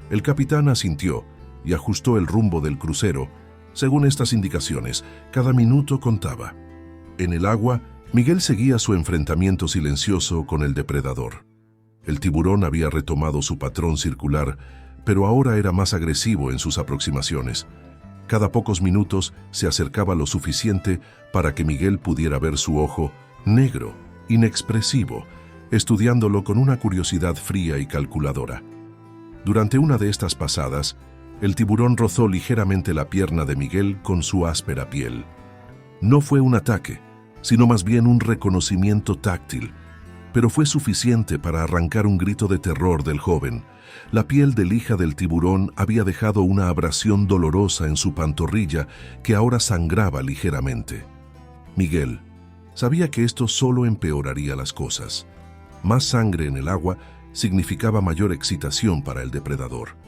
El capitán asintió y ajustó el rumbo del crucero. Según estas indicaciones, cada minuto contaba. En el agua, Miguel seguía su enfrentamiento silencioso con el depredador. El tiburón había retomado su patrón circular, pero ahora era más agresivo en sus aproximaciones. Cada pocos minutos se acercaba lo suficiente para que Miguel pudiera ver su ojo, negro, inexpresivo, estudiándolo con una curiosidad fría y calculadora. Durante una de estas pasadas, el tiburón rozó ligeramente la pierna de Miguel con su áspera piel. No fue un ataque, sino más bien un reconocimiento táctil, pero fue suficiente para arrancar un grito de terror del joven. La piel de lija del tiburón había dejado una abrasión dolorosa en su pantorrilla que ahora sangraba ligeramente. Miguel sabía que esto solo empeoraría las cosas. Más sangre en el agua significaba mayor excitación para el depredador.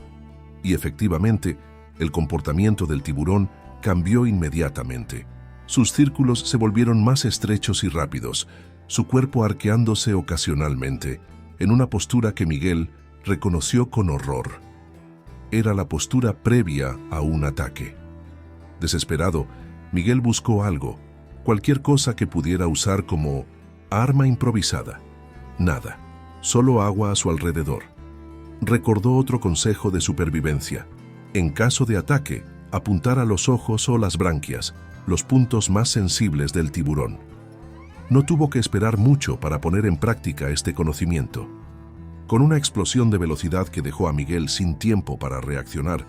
Y efectivamente, el comportamiento del tiburón cambió inmediatamente. Sus círculos se volvieron más estrechos y rápidos, su cuerpo arqueándose ocasionalmente, en una postura que Miguel reconoció con horror. Era la postura previa a un ataque. Desesperado, Miguel buscó algo, cualquier cosa que pudiera usar como arma improvisada. Nada, solo agua a su alrededor. Recordó otro consejo de supervivencia. En caso de ataque, apuntar a los ojos o las branquias, los puntos más sensibles del tiburón. No tuvo que esperar mucho para poner en práctica este conocimiento. Con una explosión de velocidad que dejó a Miguel sin tiempo para reaccionar,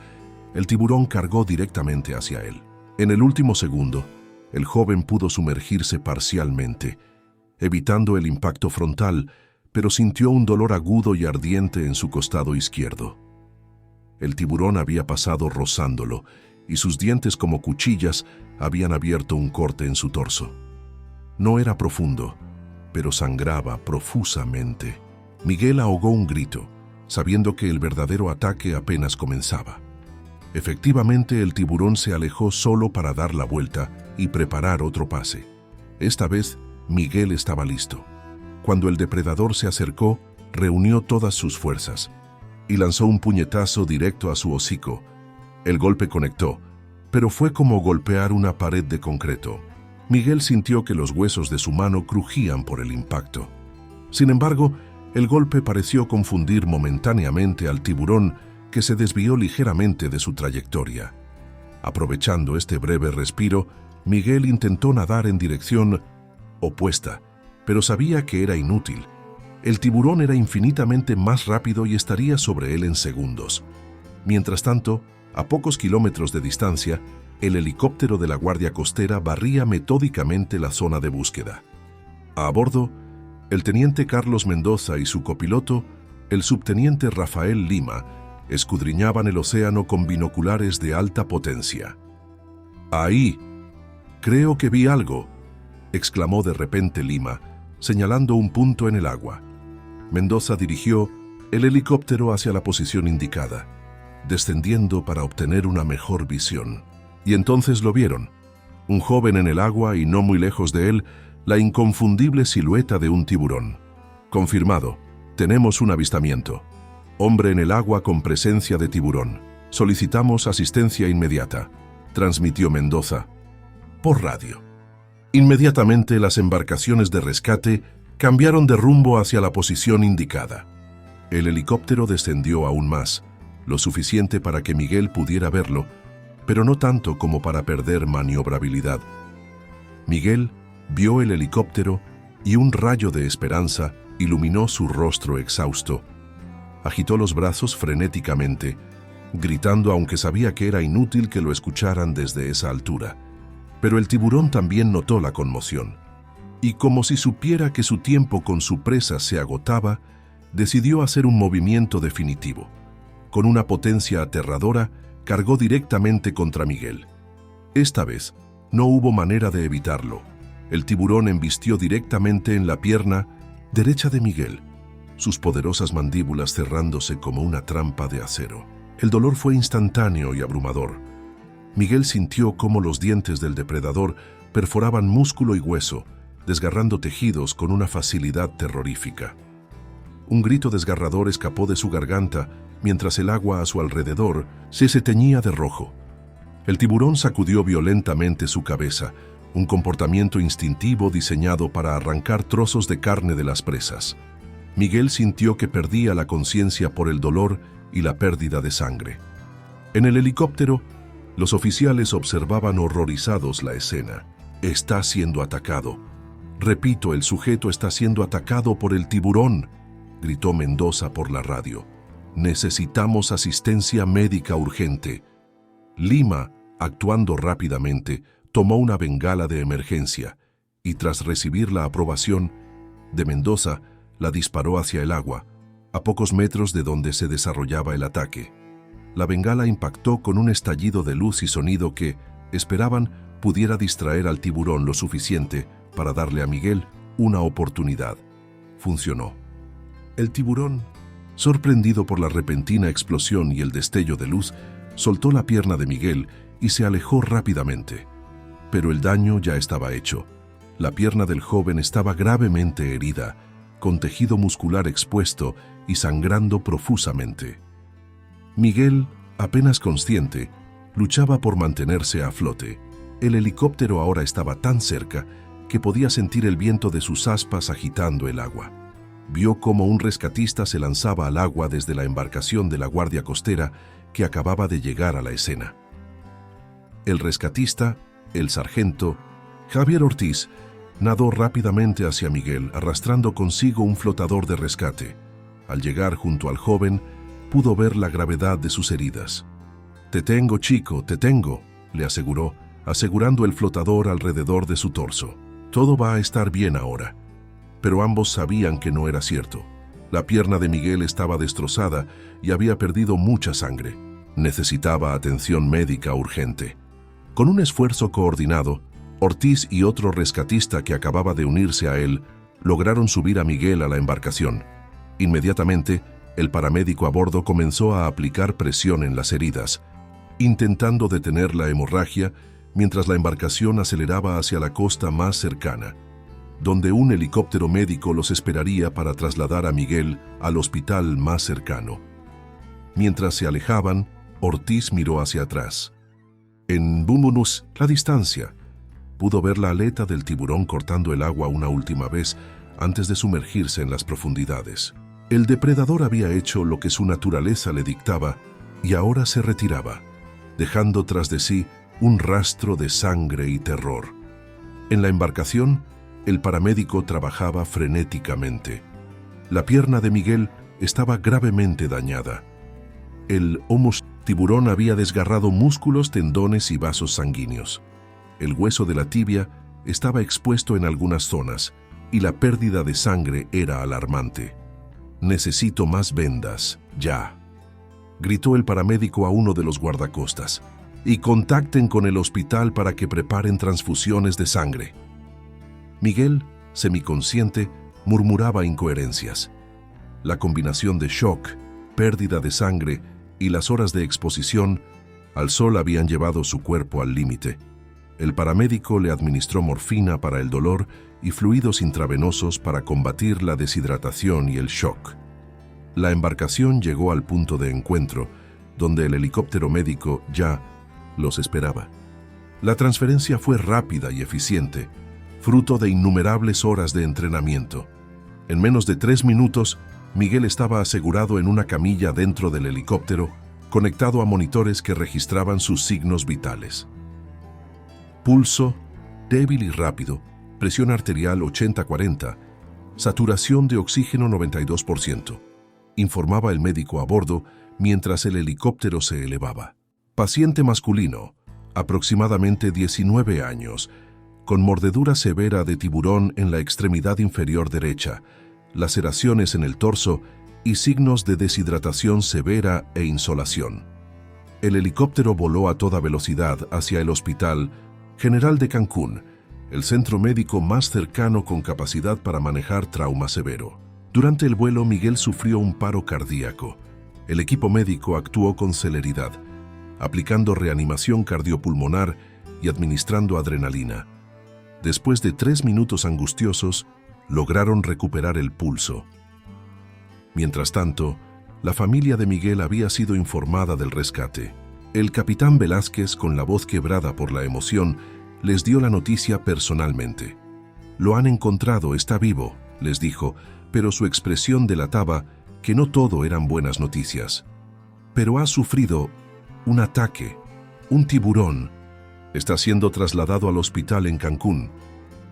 el tiburón cargó directamente hacia él. En el último segundo, el joven pudo sumergirse parcialmente, evitando el impacto frontal, pero sintió un dolor agudo y ardiente en su costado izquierdo. El tiburón había pasado rozándolo, y sus dientes como cuchillas habían abierto un corte en su torso. No era profundo, pero sangraba profusamente. Miguel ahogó un grito, sabiendo que el verdadero ataque apenas comenzaba. Efectivamente, el tiburón se alejó solo para dar la vuelta y preparar otro pase. Esta vez, Miguel estaba listo. Cuando el depredador se acercó, reunió todas sus fuerzas y lanzó un puñetazo directo a su hocico. El golpe conectó, pero fue como golpear una pared de concreto. Miguel sintió que los huesos de su mano crujían por el impacto. Sin embargo, el golpe pareció confundir momentáneamente al tiburón, que se desvió ligeramente de su trayectoria. Aprovechando este breve respiro, Miguel intentó nadar en dirección opuesta, pero sabía que era inútil. El tiburón era infinitamente más rápido y estaría sobre él en segundos. Mientras tanto, a pocos kilómetros de distancia, el helicóptero de la Guardia Costera barría metódicamente la zona de búsqueda. A bordo, El teniente Carlos Mendoza y su copiloto, el subteniente Rafael Lima, escudriñaban el océano con binoculares de alta potencia. «Ahí, creo que vi algo», exclamó de repente Lima, señalando un punto en el agua. Mendoza dirigió el helicóptero hacia la posición indicada, descendiendo para obtener una mejor visión. Y entonces lo vieron. Un joven en el agua y no muy lejos de él, la inconfundible silueta de un tiburón. «Confirmado. Tenemos un avistamiento. Hombre en el agua con presencia de tiburón. Solicitamos asistencia inmediata», transmitió Mendoza por radio. Inmediatamente las embarcaciones de rescate cambiaron de rumbo hacia la posición indicada. El helicóptero descendió aún más, lo suficiente para que Miguel pudiera verlo, pero no tanto como para perder maniobrabilidad. Miguel vio el helicóptero y un rayo de esperanza iluminó su rostro exhausto. Agitó los brazos frenéticamente, gritando aunque sabía que era inútil que lo escucharan desde esa altura. Pero el tiburón también notó la conmoción, y como si supiera que su tiempo con su presa se agotaba, decidió hacer un movimiento definitivo. Con una potencia aterradora, cargó directamente contra Miguel. Esta vez, no hubo manera de evitarlo. El tiburón embistió directamente en la pierna derecha de Miguel, sus poderosas mandíbulas cerrándose como una trampa de acero. El dolor fue instantáneo y abrumador. Miguel sintió cómo los dientes del depredador perforaban músculo y hueso, desgarrando tejidos con una facilidad terrorífica. Un grito desgarrador escapó de su garganta mientras el agua a su alrededor se teñía de rojo. El tiburón sacudió violentamente su cabeza, un comportamiento instintivo diseñado para arrancar trozos de carne de las presas. Miguel sintió que perdía la conciencia por el dolor y la pérdida de sangre. En el helicóptero, los oficiales observaban horrorizados la escena. «Está siendo atacado. Repito, el sujeto está siendo atacado por el tiburón», gritó Mendoza por la radio. «Necesitamos asistencia médica urgente». Lima, actuando rápidamente, tomó una bengala de emergencia y tras recibir la aprobación de Mendoza, la disparó hacia el agua, a pocos metros de donde se desarrollaba el ataque. La bengala impactó con un estallido de luz y sonido que, esperaban, pudiera distraer al tiburón lo suficiente para darle a Miguel una oportunidad. Funcionó. El tiburón, sorprendido por la repentina explosión y el destello de luz, soltó la pierna de Miguel y se alejó rápidamente. Pero el daño ya estaba hecho. La pierna del joven estaba gravemente herida, con tejido muscular expuesto y sangrando profusamente. Miguel, apenas consciente, luchaba por mantenerse a flote. El helicóptero ahora estaba tan cerca que podía sentir el viento de sus aspas agitando el agua. Vio cómo un rescatista se lanzaba al agua desde la embarcación de la Guardia Costera que acababa de llegar a la escena. El rescatista, el sargento Javier Ortiz, nadó rápidamente hacia Miguel, arrastrando consigo un flotador de rescate. Al llegar junto al joven, pudo ver la gravedad de sus heridas. «Te tengo, chico, te tengo», le aseguró, asegurando el flotador alrededor de su torso. «Todo va a estar bien ahora». Pero ambos sabían que no era cierto. La pierna de Miguel estaba destrozada y había perdido mucha sangre. Necesitaba atención médica urgente. Con un esfuerzo coordinado, Ortiz y otro rescatista que acababa de unirse a él lograron subir a Miguel a la embarcación. Inmediatamente, el paramédico a bordo comenzó a aplicar presión en las heridas, intentando detener la hemorragia mientras la embarcación aceleraba hacia la costa más cercana, donde un helicóptero médico los esperaría para trasladar a Miguel al hospital más cercano. Mientras se alejaban, Ortiz miró hacia atrás. En Búmunus, la distancia, pudo ver la aleta del tiburón cortando el agua una última vez antes de sumergirse en las profundidades. El depredador había hecho lo que su naturaleza le dictaba y ahora se retiraba, dejando tras de sí un rastro de sangre y terror. En la embarcación, el paramédico trabajaba frenéticamente. La pierna de Miguel estaba gravemente dañada. El homus tiburón había desgarrado músculos, tendones y vasos sanguíneos. El hueso de la tibia estaba expuesto en algunas zonas y la pérdida de sangre era alarmante. «Necesito más vendas, ya», gritó el paramédico a uno de los guardacostas. «Y contacten con el hospital para que preparen transfusiones de sangre». Miguel, semiconsciente, murmuraba incoherencias. La combinación de shock, pérdida de sangre y las horas de exposición al sol habían llevado su cuerpo al límite. El paramédico le administró morfina para el dolor y fluidos intravenosos para combatir la deshidratación y el shock. La embarcación llegó al punto de encuentro, donde el helicóptero médico ya los esperaba. La transferencia fue rápida y eficiente, fruto de innumerables horas de entrenamiento. En menos de 3 minutos, Miguel estaba asegurado en una camilla dentro del helicóptero, conectado a monitores que registraban sus signos vitales. Pulso débil y rápido, presión arterial 80-40, saturación de oxígeno 92%, informaba el médico a bordo mientras el helicóptero se elevaba. Paciente masculino, aproximadamente 19 años, con mordedura severa de tiburón en la extremidad inferior derecha, laceraciones en el torso y signos de deshidratación severa e insolación. El helicóptero voló a toda velocidad hacia el Hospital General de Cancún, el centro médico más cercano con capacidad para manejar trauma severo. Durante el vuelo, Miguel sufrió un paro cardíaco. El equipo médico actuó con celeridad, aplicando reanimación cardiopulmonar y administrando adrenalina. Después de 3 minutos angustiosos, lograron recuperar el pulso. Mientras tanto, la familia de Miguel había sido informada del rescate. El capitán Velázquez, con la voz quebrada por la emoción, les dio la noticia personalmente. «Lo han encontrado, está vivo», les dijo, pero su expresión delataba que no todo eran buenas noticias. «Pero ha sufrido un ataque, un tiburón. Está siendo trasladado al hospital en Cancún».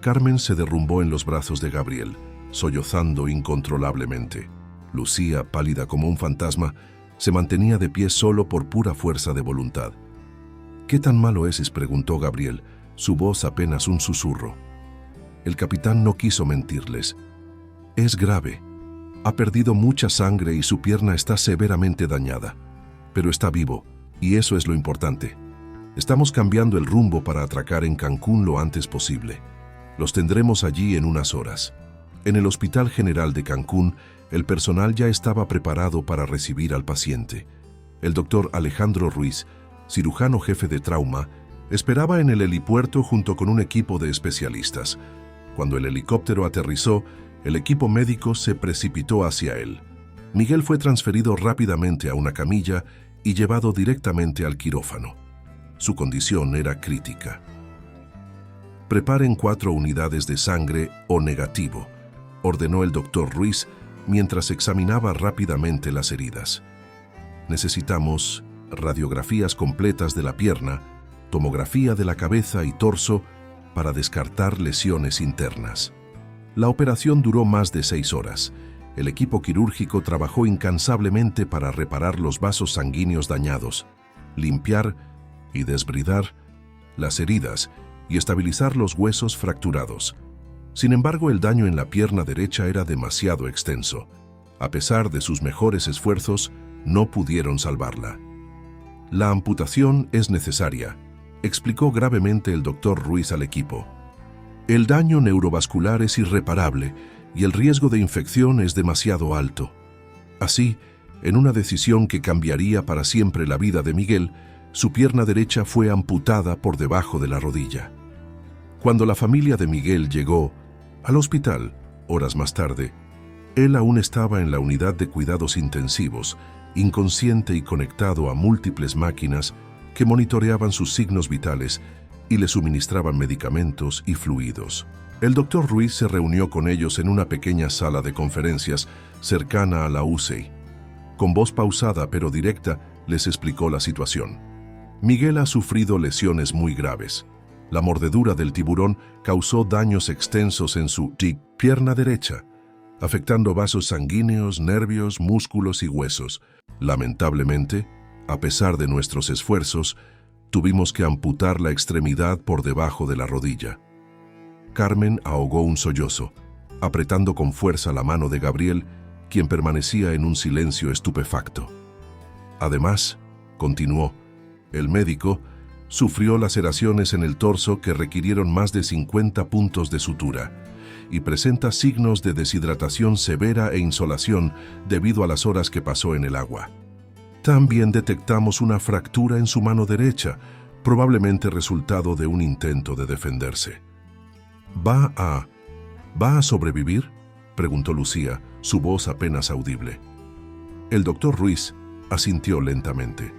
Carmen se derrumbó en los brazos de Gabriel, sollozando incontrolablemente. Lucía, pálida como un fantasma, se mantenía de pie solo por pura fuerza de voluntad. «¿Qué tan malo es?», preguntó Gabriel, su voz apenas un susurro. El capitán no quiso mentirles. «Es grave. Ha perdido mucha sangre y su pierna está severamente dañada. Pero está vivo, y eso es lo importante. Estamos cambiando el rumbo para atracar en Cancún lo antes posible. Los tendremos allí en unas horas». En el Hospital General de Cancún, el personal ya estaba preparado para recibir al paciente. El doctor Alejandro Ruiz, cirujano jefe de trauma, esperaba en el helipuerto junto con un equipo de especialistas. Cuando el helicóptero aterrizó, el equipo médico se precipitó hacia él. Miguel fue transferido rápidamente a una camilla y llevado directamente al quirófano. Su condición era crítica. «Preparen 4 unidades de sangre O negativo», ordenó el doctor Ruiz mientras examinaba rápidamente las heridas. «Necesitamos radiografías completas de la pierna, tomografía de la cabeza y torso para descartar lesiones internas». La operación duró más de 6 horas. El equipo quirúrgico trabajó incansablemente para reparar los vasos sanguíneos dañados, limpiar y desbridar las heridas y estabilizar los huesos fracturados. Sin embargo, el daño en la pierna derecha era demasiado extenso. A pesar de sus mejores esfuerzos, no pudieron salvarla. «La amputación es necesaria», explicó gravemente el doctor Ruiz al equipo. «El daño neurovascular es irreparable y el riesgo de infección es demasiado alto». Así, en una decisión que cambiaría para siempre la vida de Miguel, su pierna derecha fue amputada por debajo de la rodilla. Cuando la familia de Miguel llegó al hospital, horas más tarde, él aún estaba en la unidad de cuidados intensivos, inconsciente y conectado a múltiples máquinas que monitoreaban sus signos vitales y le suministraban medicamentos y fluidos. El doctor Ruiz se reunió con ellos en una pequeña sala de conferencias cercana a la UCI. Con voz pausada pero directa, les explicó la situación. Miguel ha sufrido lesiones muy graves. La mordedura del tiburón causó daños extensos en su pierna derecha, afectando vasos sanguíneos, nervios, músculos y huesos. Lamentablemente, a pesar de nuestros esfuerzos, tuvimos que amputar la extremidad por debajo de la rodilla. Carmen ahogó un sollozo. apretando con fuerza la mano de Gabriel, quien permanecía en un silencio estupefacto. Además, continuó, el médico sufrió laceraciones en el torso que requirieron más de 50 puntos de sutura y presenta signos de deshidratación severa e insolación debido a las horas que pasó en el agua. También detectamos una fractura en su mano derecha, probablemente resultado de un intento de defenderse. ¿Va a sobrevivir?, preguntó Lucía, su voz apenas audible. El doctor Ruiz asintió lentamente.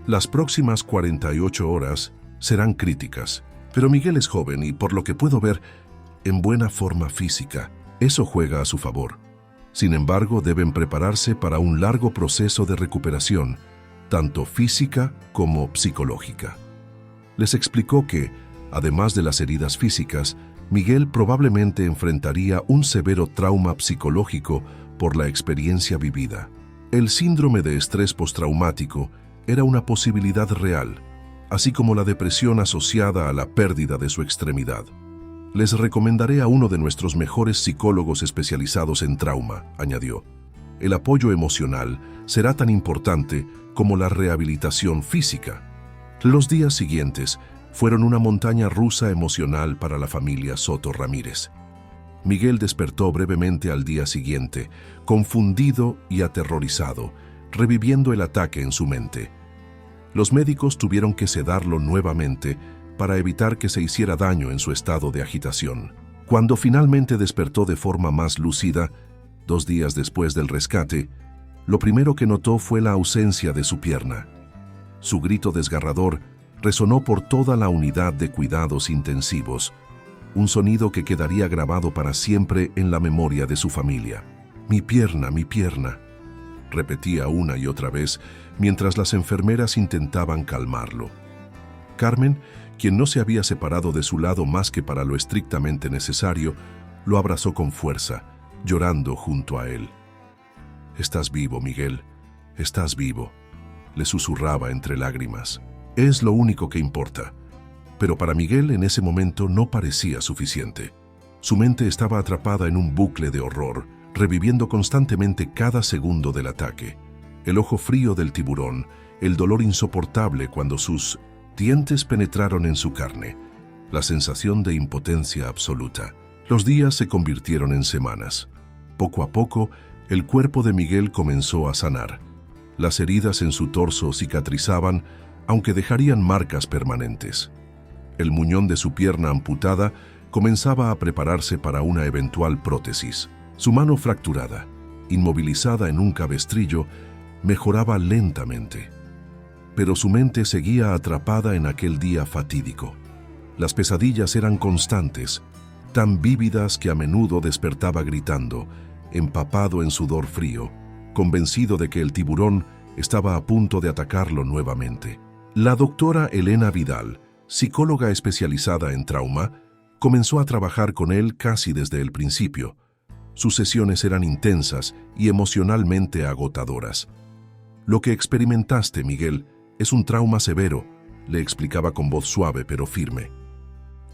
Las próximas 48 horas serán críticas, pero Miguel es joven y, por lo que puedo ver, en buena forma física. Eso juega a su favor. Sin embargo, deben prepararse para un largo proceso de recuperación, tanto física como psicológica. Les explicó que, además de las heridas físicas, Miguel probablemente enfrentaría un severo trauma psicológico por la experiencia vivida. El síndrome de estrés postraumático era una posibilidad real, así como la depresión asociada a la pérdida de su extremidad. Les recomendaré a uno de nuestros mejores psicólogos especializados en trauma, añadió. El apoyo emocional será tan importante como la rehabilitación física. Los días siguientes fueron una montaña rusa emocional para la familia Soto Ramírez. Miguel despertó brevemente al día siguiente, confundido y aterrorizado, reviviendo el ataque en su mente. Los médicos tuvieron que sedarlo nuevamente para evitar que se hiciera daño en su estado de agitación. Cuando finalmente despertó de forma más lúcida, 2 días después del rescate, lo primero que notó fue la ausencia de su pierna. Su grito desgarrador resonó por toda la unidad de cuidados intensivos, un sonido que quedaría grabado para siempre en la memoria de su familia. Mi pierna, repetía una y otra vez mientras las enfermeras intentaban calmarlo. Carmen, quien no se había separado de su lado más que para lo estrictamente necesario, lo abrazó con fuerza, llorando junto a él. «Estás vivo, Miguel, estás vivo», le susurraba entre lágrimas. «Es lo único que importa». Pero para Miguel en ese momento no parecía suficiente. Su mente estaba atrapada en un bucle de horror, reviviendo constantemente cada segundo del ataque. El ojo frío del tiburón, el dolor insoportable cuando sus dientes penetraron en su carne, la sensación de impotencia absoluta. Los días se convirtieron en semanas. Poco a poco, el cuerpo de Miguel comenzó a sanar. Las heridas en su torso cicatrizaban, aunque dejarían marcas permanentes. El muñón de su pierna amputada comenzaba a prepararse para una eventual prótesis. Su mano fracturada, inmovilizada en un cabestrillo, mejoraba lentamente. Pero su mente seguía atrapada en aquel día fatídico. Las pesadillas eran constantes, tan vívidas que a menudo despertaba gritando, empapado en sudor frío, convencido de que el tiburón estaba a punto de atacarlo nuevamente. La doctora Elena Vidal, psicóloga especializada en trauma, comenzó a trabajar con él casi desde el principio. Sus sesiones eran intensas y emocionalmente agotadoras. «Lo que experimentaste, Miguel, es un trauma severo», le explicaba con voz suave pero firme.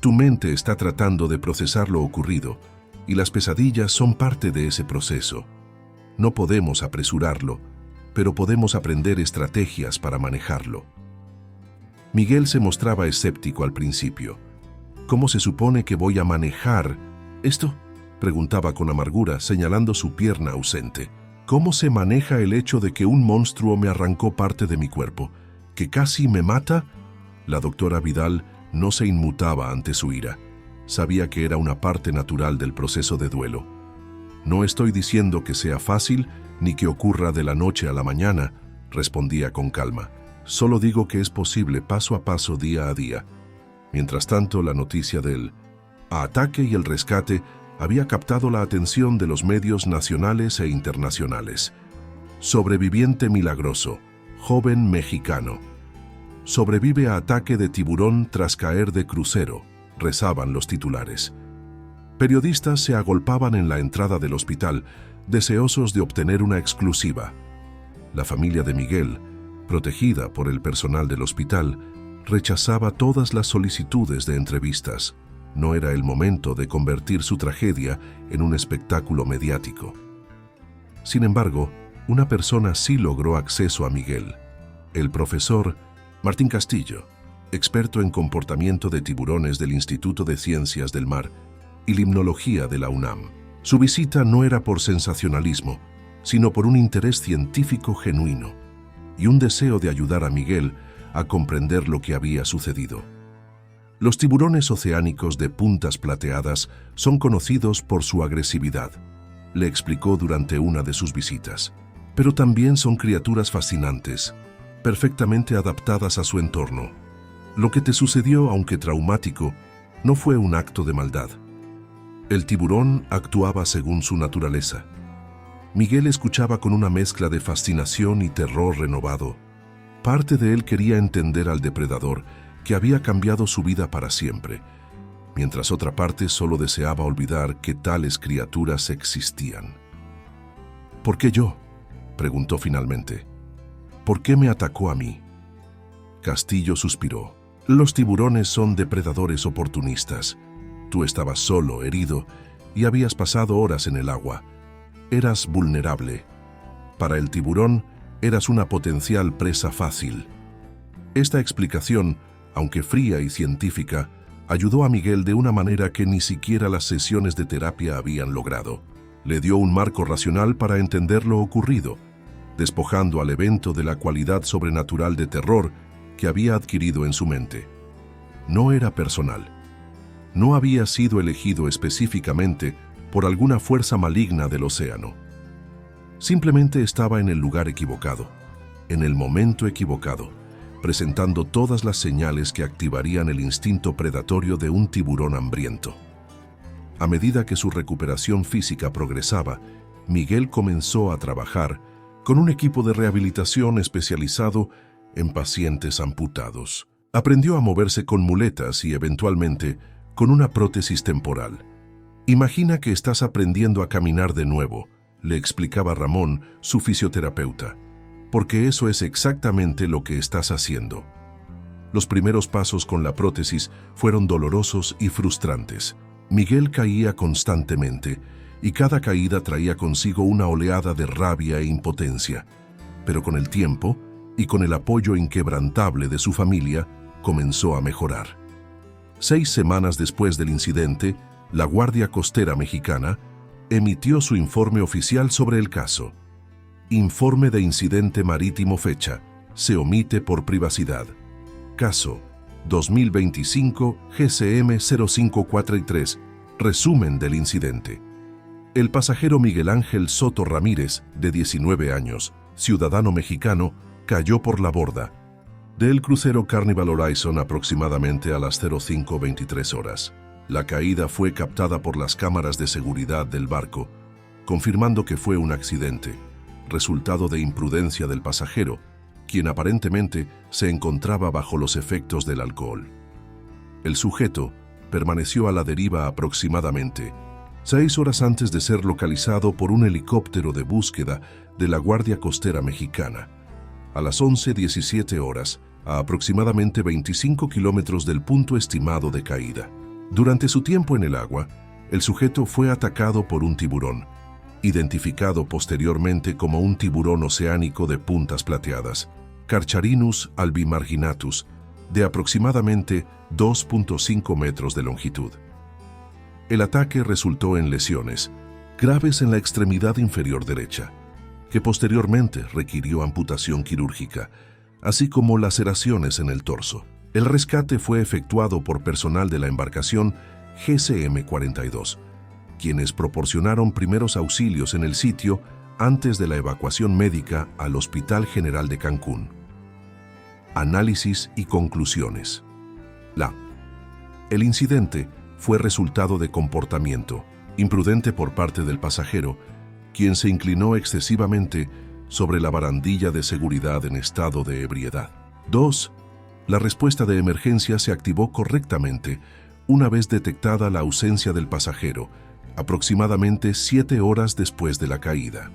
«Tu mente está tratando de procesar lo ocurrido, y las pesadillas son parte de ese proceso. No podemos apresurarlo, pero podemos aprender estrategias para manejarlo». Miguel se mostraba escéptico al principio. «¿Cómo se supone que voy a manejar esto?», preguntaba con amargura, señalando su pierna ausente. «¿Cómo se maneja el hecho de que un monstruo me arrancó parte de mi cuerpo, que casi me mata?». La doctora Vidal no se inmutaba ante su ira. Sabía que era una parte natural del proceso de duelo. «No estoy diciendo que sea fácil ni que ocurra de la noche a la mañana», respondía con calma. «Solo digo que es posible paso a paso, día a día». Mientras tanto, la noticia del ataque y el rescate había captado la atención de los medios nacionales e internacionales. «Sobreviviente milagroso, joven mexicano. Sobrevive a ataque de tiburón tras caer de crucero», rezaban los titulares. Periodistas se agolpaban en la entrada del hospital, deseosos de obtener una exclusiva. La familia de Miguel, protegida por el personal del hospital, rechazaba todas las solicitudes de entrevistas. no era el momento de convertir su tragedia en un espectáculo mediático. Sin embargo, una persona sí logró acceso a Miguel: el profesor Martín Castillo, experto en comportamiento de tiburones del Instituto de Ciencias del Mar y Limnología de la UNAM. Su visita no era por sensacionalismo, sino por un interés científico genuino y un deseo de ayudar a Miguel a comprender lo que había sucedido. Los tiburones oceánicos de puntas plateadas son conocidos por su agresividad, le explicó durante una de sus visitas. Pero también son criaturas fascinantes, perfectamente adaptadas a su entorno. Lo que te sucedió, aunque traumático, no fue un acto de maldad. El tiburón actuaba según su naturaleza. Miguel escuchaba con una mezcla de fascinación y terror renovado. Parte de él quería entender al depredador que había cambiado su vida para siempre, mientras otra parte solo deseaba olvidar que tales criaturas existían. ¿Por qué yo?, preguntó finalmente. ¿Por qué me atacó a mí? Castillo suspiró. Los tiburones son depredadores oportunistas. Tú estabas solo, herido, y habías pasado horas en el agua. Eras vulnerable. Para el tiburón, eras una potencial presa fácil. Esta explicación, aunque fría y científica, ayudó a Miguel de una manera que ni siquiera las sesiones de terapia habían logrado. Le dio un marco racional para entender lo ocurrido, despojando al evento de la cualidad sobrenatural de terror que había adquirido en su mente. No era personal. No había sido elegido específicamente por alguna fuerza maligna del océano. Simplemente estaba en el lugar equivocado, en el momento equivocado, presentando todas las señales que activarían el instinto predatorio de un tiburón hambriento. A medida que su recuperación física progresaba, Miguel comenzó a trabajar con un equipo de rehabilitación especializado en pacientes amputados. Aprendió a moverse con muletas y, eventualmente, con una prótesis temporal. Imagina que estás aprendiendo a caminar de nuevo, le explicaba Ramón, su fisioterapeuta, porque eso es exactamente lo que estás haciendo. Los primeros pasos con la prótesis fueron dolorosos y frustrantes. Miguel caía constantemente, y cada caída traía consigo una oleada de rabia e impotencia. Pero con el tiempo, y con el apoyo inquebrantable de su familia, comenzó a mejorar. 6 semanas después del incidente, la Guardia Costera Mexicana emitió su informe oficial sobre el caso. Informe de incidente marítimo, fecha, se omite por privacidad. Caso 2025 GCM 0543, resumen del incidente. El pasajero Miguel Ángel Soto Ramírez, de 19 años, ciudadano mexicano, cayó por la borda del crucero Carnival Horizon aproximadamente a las 05:23 horas. La caída fue captada por las cámaras de seguridad del barco, confirmando que fue un accidente, resultado de imprudencia del pasajero, quien aparentemente se encontraba bajo los efectos del alcohol. El sujeto permaneció a la deriva aproximadamente 6 horas antes de ser localizado por un helicóptero de búsqueda de la Guardia Costera Mexicana. A las 11:17 horas, a aproximadamente 25 kilómetros del punto estimado de caída. Durante su tiempo en el agua, el sujeto fue atacado por un tiburón, identificado posteriormente como un tiburón oceánico de puntas plateadas, Carcharinus albimarginatus, de aproximadamente 2.5 metros de longitud. El ataque resultó en lesiones graves en la extremidad inferior derecha, que posteriormente requirió amputación quirúrgica, así como laceraciones en el torso. El rescate fue efectuado por personal de la embarcación GCM-42, quienes proporcionaron primeros auxilios en el sitio antes de la evacuación médica al Hospital General de Cancún. Análisis y conclusiones. El incidente fue resultado de comportamiento imprudente por parte del pasajero, quien se inclinó excesivamente sobre la barandilla de seguridad en estado de ebriedad. 2. La respuesta de emergencia se activó correctamente una vez detectada la ausencia del pasajero, aproximadamente 7 horas después de la caída.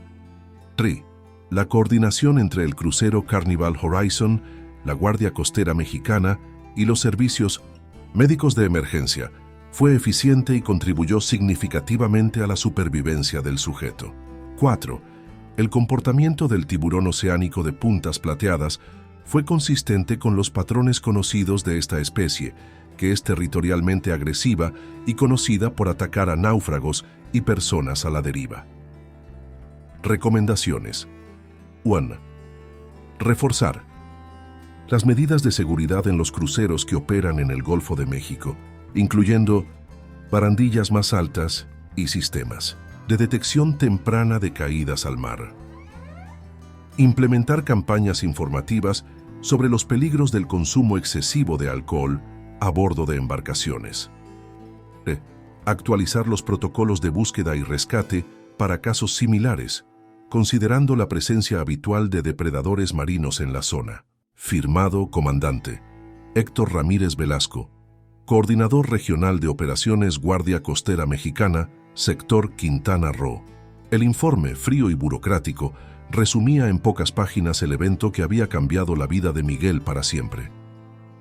3. La coordinación entre el crucero Carnival Horizon, la Guardia Costera Mexicana y los servicios médicos de emergencia Fue eficiente y contribuyó significativamente a la supervivencia del sujeto. 4. El comportamiento del tiburón oceánico de puntas plateadas fue consistente con los patrones conocidos de esta especie, que es territorialmente agresiva y conocida por atacar a náufragos y personas a la deriva. Recomendaciones. 1. Reforzar las medidas de seguridad en los cruceros que operan en el Golfo de México, incluyendo barandillas más altas y sistemas de detección temprana de caídas al mar. Implementar campañas informativas sobre los peligros del consumo excesivo de alcohol a bordo de embarcaciones. Actualizar los protocolos de búsqueda y rescate para casos similares, considerando la presencia habitual de depredadores marinos en la zona. Firmado Comandante Héctor Ramírez Velasco, Coordinador Regional de Operaciones Guardia Costera Mexicana, Sector Quintana Roo. El informe, frío y burocrático, resumía en pocas páginas el evento que había cambiado la vida de Miguel para siempre.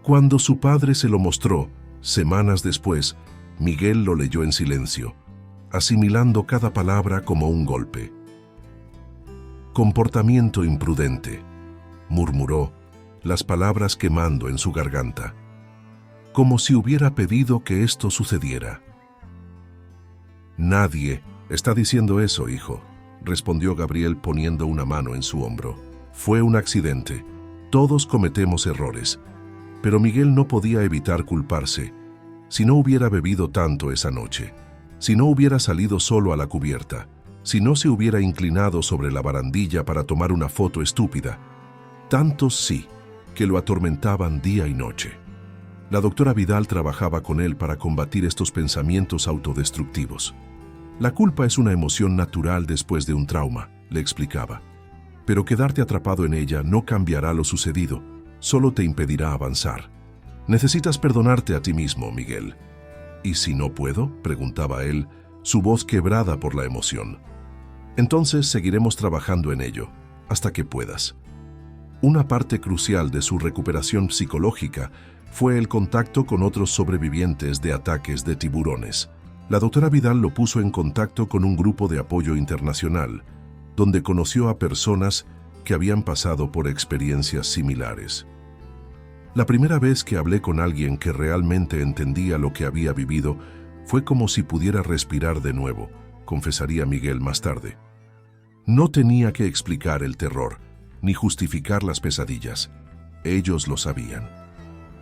Cuando su padre se lo mostró, semanas después, Miguel lo leyó en silencio, asimilando cada palabra como un golpe. Comportamiento imprudente, murmuró, las palabras quemando en su garganta, como si hubiera pedido que esto sucediera. Nadie está diciendo eso, hijo, respondió Gabriel poniendo una mano en su hombro. Fue un accidente. Todos cometemos errores. Pero Miguel no podía evitar culparse. Si no hubiera bebido tanto esa noche, si no hubiera salido solo a la cubierta, si no se hubiera inclinado sobre la barandilla para tomar una foto estúpida. Tantos sí, que lo atormentaban día y noche. La doctora Vidal trabajaba con él para combatir estos pensamientos autodestructivos. La culpa es una emoción natural después de un trauma, le explicaba. Pero quedarte atrapado en ella no cambiará lo sucedido, solo te impedirá avanzar. Necesitas perdonarte a ti mismo, Miguel. ¿Y si no puedo?, preguntaba él, su voz quebrada por la emoción. Entonces seguiremos trabajando en ello, hasta que puedas. Una parte crucial de su recuperación psicológica fue el contacto con otros sobrevivientes de ataques de tiburones. La doctora Vidal lo puso en contacto con un grupo de apoyo internacional, donde conoció a personas que habían pasado por experiencias similares. La primera vez que hablé con alguien que realmente entendía lo que había vivido, fue como si pudiera respirar de nuevo, confesaría Miguel más tarde. No tenía que explicar el terror, ni justificar las pesadillas. Ellos lo sabían.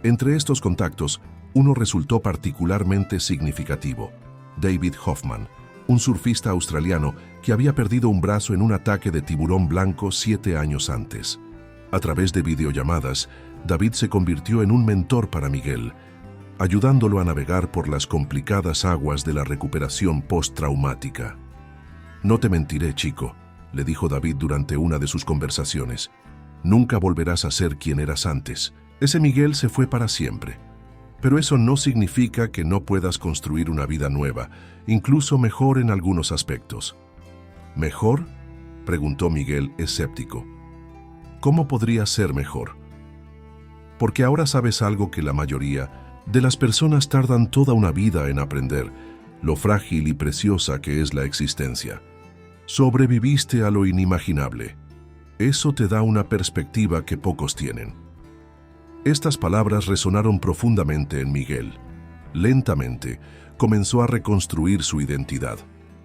Entre estos contactos, uno resultó particularmente significativo. David Hoffman, un surfista australiano que había perdido un brazo en un ataque de tiburón blanco 7 años antes. A través de videollamadas, David se convirtió en un mentor para Miguel, ayudándolo a navegar por las complicadas aguas de la recuperación postraumática. «No te mentiré, chico», le dijo David durante una de sus conversaciones. «Nunca volverás a ser quien eras antes. Ese Miguel se fue para siempre. Pero eso no significa que no puedas construir una vida nueva, incluso mejor en algunos aspectos». «¿Mejor?», preguntó Miguel, escéptico. «¿Cómo podría ser mejor?». «Porque ahora sabes algo que la mayoría de las personas tardan toda una vida en aprender, lo frágil y preciosa que es la existencia. Sobreviviste a lo inimaginable. Eso te da una perspectiva que pocos tienen». Estas palabras resonaron profundamente en Miguel. Lentamente, comenzó a reconstruir su identidad,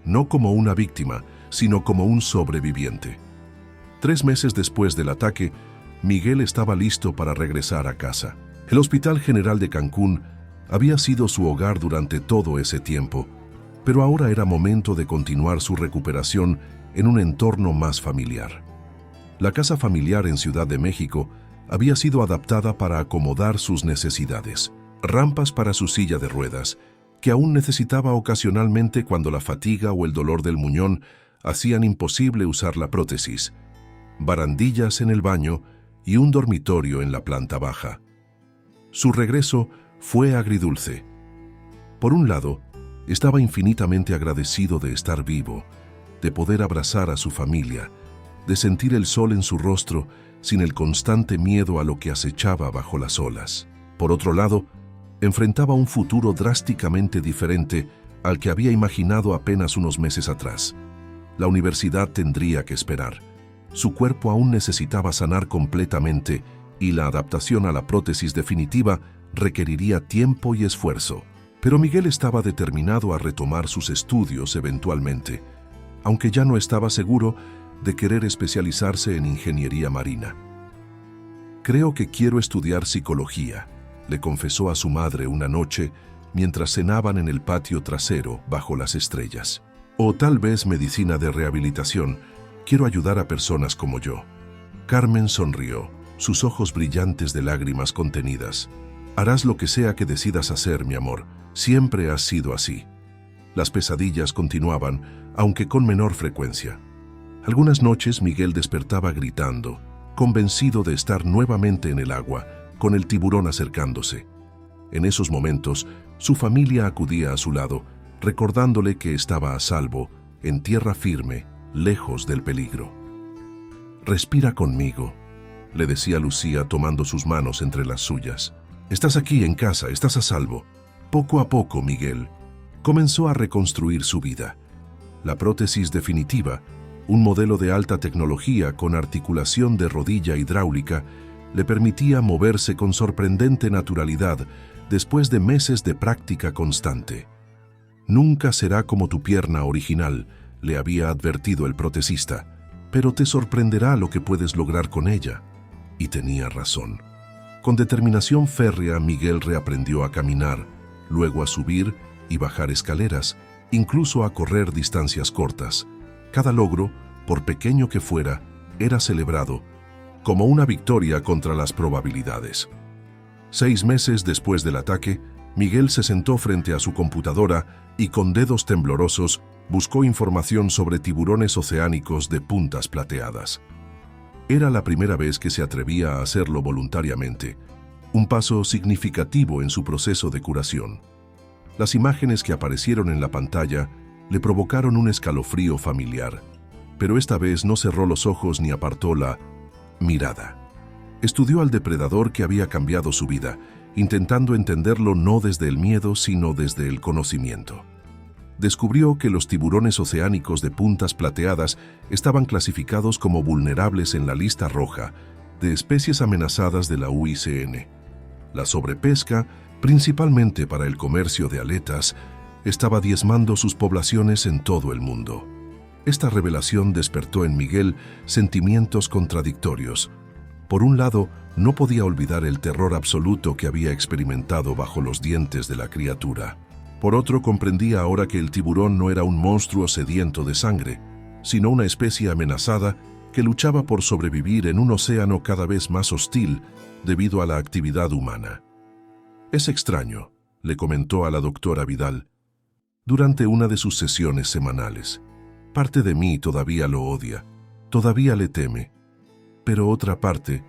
no como una víctima, sino como un sobreviviente. 3 meses después del ataque, Miguel estaba listo para regresar a casa. El Hospital General de Cancún había sido su hogar durante todo ese tiempo, pero ahora era momento de continuar su recuperación en un entorno más familiar. La casa familiar en Ciudad de México había sido adaptada para acomodar sus necesidades. Rampas para su silla de ruedas, que aún necesitaba ocasionalmente cuando la fatiga o el dolor del muñón hacían imposible usar la prótesis. Barandillas en el baño y un dormitorio en la planta baja. Su regreso fue agridulce. Por un lado, estaba infinitamente agradecido de estar vivo, de poder abrazar a su familia, de sentir el sol en su rostro sin el constante miedo a lo que acechaba bajo las olas. Por otro lado, enfrentaba un futuro drásticamente diferente al que había imaginado apenas unos meses atrás. La universidad tendría que esperar. Su cuerpo aún necesitaba sanar completamente y la adaptación a la prótesis definitiva requeriría tiempo y esfuerzo. Pero Miguel estaba determinado a retomar sus estudios eventualmente, aunque ya no estaba seguro de querer especializarse en ingeniería marina. «Creo que quiero estudiar psicología», le confesó a su madre una noche mientras cenaban en el patio trasero bajo las estrellas. «O tal vez medicina de rehabilitación. Quiero ayudar a personas como yo». Carmen sonrió, sus ojos brillantes de lágrimas contenidas. «Harás lo que sea que decidas hacer, mi amor. Siempre has sido así». Las pesadillas continuaban, aunque con menor frecuencia. Algunas noches Miguel despertaba gritando, convencido de estar nuevamente en el agua, con el tiburón acercándose. En esos momentos, su familia acudía a su lado, recordándole que estaba a salvo, en tierra firme, lejos del peligro. «Respira conmigo», le decía Lucía tomando sus manos entre las suyas. «Estás aquí en casa, estás a salvo». Poco a poco, Miguel comenzó a reconstruir su vida. La prótesis definitiva, un modelo de alta tecnología con articulación de rodilla hidráulica, le permitía moverse con sorprendente naturalidad después de meses de práctica constante. «Nunca será como tu pierna original», le había advertido el protesista, «pero te sorprenderá lo que puedes lograr con ella». Y tenía razón. Con determinación férrea, Miguel reaprendió a caminar, luego a subir y bajar escaleras, incluso a correr distancias cortas. Cada logro, por pequeño que fuera, era celebrado, como una victoria contra las probabilidades. 6 meses después del ataque, Miguel se sentó frente a su computadora y con dedos temblorosos buscó información sobre tiburones oceánicos de puntas plateadas. Era la primera vez que se atrevía a hacerlo voluntariamente, un paso significativo en su proceso de curación. Las imágenes que aparecieron en la pantalla le provocaron un escalofrío familiar, pero esta vez no cerró los ojos ni apartó la mirada. Estudió al depredador que había cambiado su vida, intentando entenderlo no desde el miedo, sino desde el conocimiento. Descubrió que los tiburones oceánicos de puntas plateadas estaban clasificados como vulnerables en la lista roja de especies amenazadas de la UICN. La sobrepesca, principalmente para el comercio de aletas, estaba diezmando sus poblaciones en todo el mundo. Esta revelación despertó en Miguel sentimientos contradictorios. Por un lado, no podía olvidar el terror absoluto que había experimentado bajo los dientes de la criatura. Por otro, comprendía ahora que el tiburón no era un monstruo sediento de sangre, sino una especie amenazada que luchaba por sobrevivir en un océano cada vez más hostil debido a la actividad humana. «Es extraño», le comentó a la doctora Vidal, durante una de sus sesiones semanales. «Parte de mí todavía lo odia, todavía le teme, pero otra parte,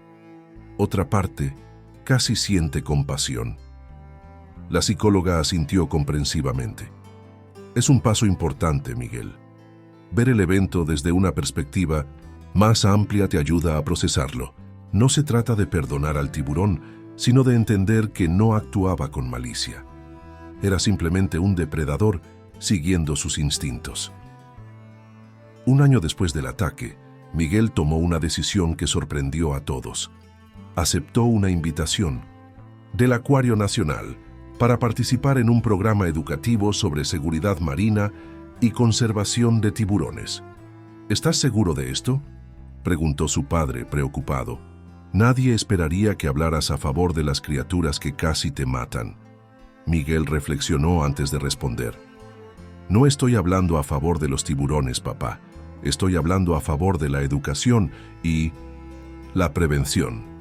casi siente compasión». La psicóloga asintió comprensivamente. «Es un paso importante, Miguel. Ver el evento desde una perspectiva más amplia te ayuda a procesarlo. No se trata de perdonar al tiburón, sino de entender que no actuaba con malicia. Era simplemente un depredador siguiendo sus instintos». Un año después del ataque, Miguel tomó una decisión que sorprendió a todos. Aceptó una invitación del Acuario Nacional para participar en un programa educativo sobre seguridad marina y conservación de tiburones. «¿Estás seguro de esto?», preguntó su padre, preocupado. «Nadie esperaría que hablaras a favor de las criaturas que casi te matan». Miguel reflexionó antes de responder. «No estoy hablando a favor de los tiburones, papá. Estoy hablando a favor de la educación y la prevención.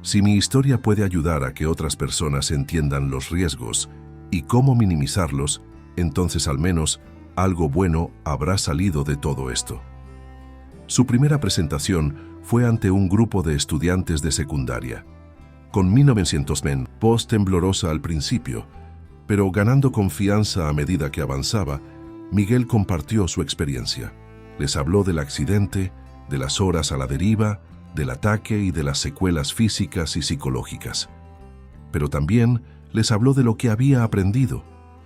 Si mi historia puede ayudar a que otras personas entiendan los riesgos y cómo minimizarlos, entonces al menos algo bueno habrá salido de todo esto». Su primera presentación fue ante un grupo de estudiantes de secundaria. Con 1900 men, voz temblorosa al principio, pero ganando confianza a medida que avanzaba, Miguel compartió su experiencia. Les habló del accidente, de las horas a la deriva, del ataque y de las secuelas físicas y psicológicas. Pero también Les habló de lo que había aprendido,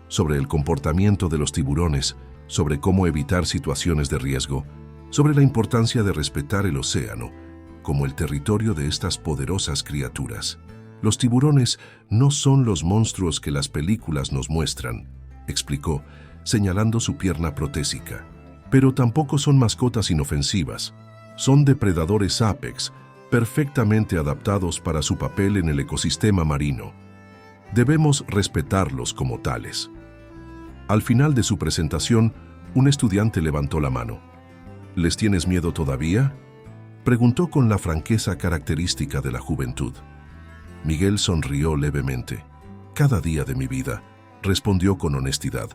sobre el comportamiento de los tiburones, sobre cómo evitar situaciones de riesgo, sobre la importancia de respetar el océano como el territorio de estas poderosas criaturas. Los tiburones no son los monstruos que las películas nos muestran, explicó, señalando su pierna protésica. Pero tampoco son mascotas inofensivas. Son depredadores apex, perfectamente adaptados para su papel en el ecosistema marino. Debemos respetarlos como tales. Al final de su presentación, un estudiante levantó la mano. ¿Les tienes miedo todavía?, preguntó con la franqueza característica de la juventud. Miguel sonrió levemente. Cada día de mi vida, respondió con honestidad.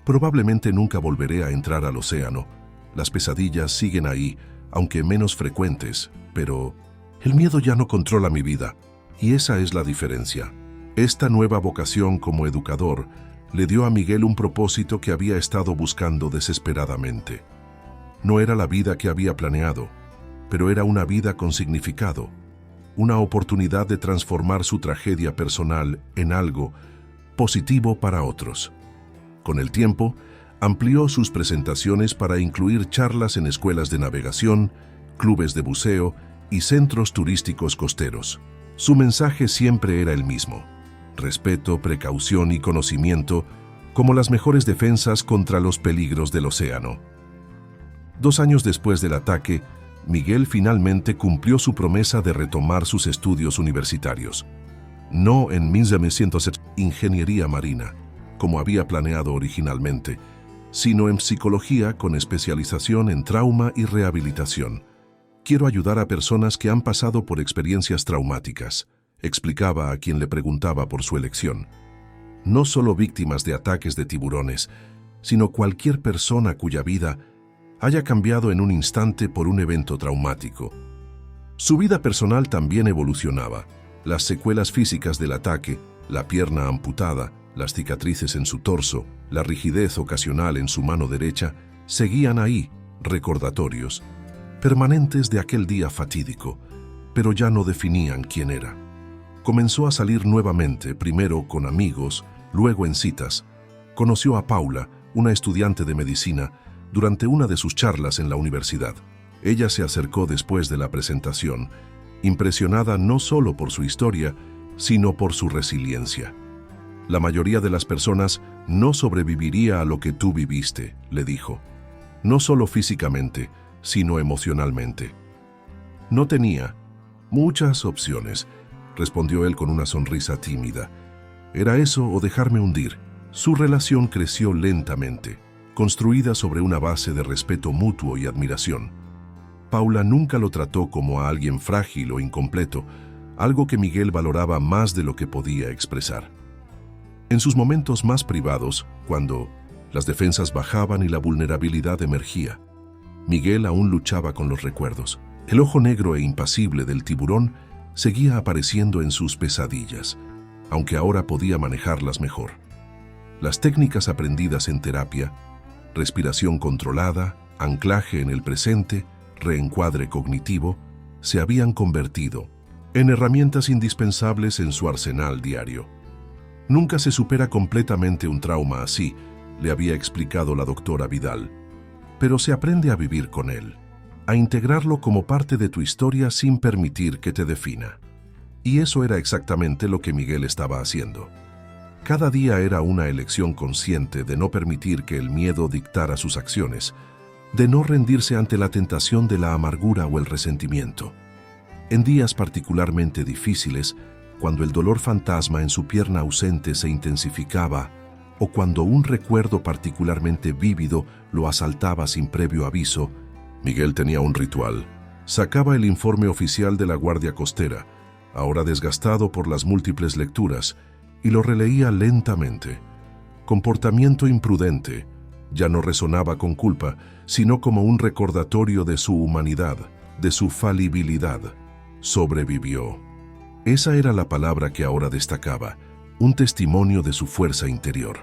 Probablemente nunca volveré a entrar al océano. Las pesadillas siguen ahí, aunque menos frecuentes, pero el miedo ya no controla mi vida, y esa es la diferencia. Esta nueva vocación como educador le dio a Miguel un propósito que había estado buscando desesperadamente. No era la vida que había planeado, pero era una vida con significado, una oportunidad de transformar su tragedia personal en algo positivo para otros. Con el tiempo, amplió sus presentaciones para incluir charlas en escuelas de navegación, clubes de buceo y centros turísticos costeros. Su mensaje siempre era el mismo: respeto, precaución y conocimiento como las mejores defensas contra los peligros del océano. 2 años después del ataque, Miguel finalmente cumplió su promesa de retomar sus estudios universitarios. No en 1900 ingeniería marina, como había planeado originalmente, sino en psicología con especialización en trauma y rehabilitación. Quiero ayudar a personas que han pasado por experiencias traumáticas, explicaba a quien le preguntaba por su elección. No solo víctimas de ataques de tiburones, sino cualquier persona cuya vida haya cambiado en un instante por un evento traumático. Su vida personal también evolucionaba. Las secuelas físicas del ataque, la pierna amputada, las cicatrices en su torso, la rigidez ocasional en su mano derecha, seguían ahí, recordatorios, permanentes de aquel día fatídico, pero ya no definían quién era. Comenzó a salir nuevamente, primero con amigos, luego en citas. Conoció a Paula, una estudiante de medicina, durante una de sus charlas en la universidad. Ella se acercó después de la presentación, impresionada no solo por su historia, sino por su resiliencia. La mayoría de las personas no sobreviviría a lo que tú viviste, le dijo. No solo físicamente, sino emocionalmente. No tenía muchas opciones, respondió él con una sonrisa tímida. Era eso o dejarme hundir. Su relación creció lentamente, construida sobre una base de respeto mutuo y admiración. Paula nunca lo trató como a alguien frágil o incompleto, algo que Miguel valoraba más de lo que podía expresar. En sus momentos más privados, cuando las defensas bajaban y la vulnerabilidad emergía, Miguel aún luchaba con los recuerdos. El ojo negro e impasible del tiburón seguía apareciendo en sus pesadillas, aunque ahora podía manejarlas mejor. Las técnicas aprendidas en terapia, respiración controlada, anclaje en el presente, reencuadre cognitivo, se habían convertido en herramientas indispensables en su arsenal diario. Nunca se supera completamente un trauma así, le había explicado la doctora Vidal, pero se aprende a vivir con él, a integrarlo como parte de tu historia sin permitir que te defina. Y eso era exactamente lo que Miguel estaba haciendo. Cada día era una elección consciente de no permitir que el miedo dictara sus acciones, de no rendirse ante la tentación de la amargura o el resentimiento. En días particularmente difíciles, cuando el dolor fantasma en su pierna ausente se intensificaba, o cuando un recuerdo particularmente vívido lo asaltaba sin previo aviso, Miguel tenía un ritual. Sacaba el informe oficial de la Guardia Costera, ahora desgastado por las múltiples lecturas, y lo releía lentamente. Comportamiento imprudente ya no resonaba con culpa, sino como un recordatorio de su humanidad, de su falibilidad. Sobrevivió. Esa era la palabra que ahora destacaba, un testimonio de su fuerza interior.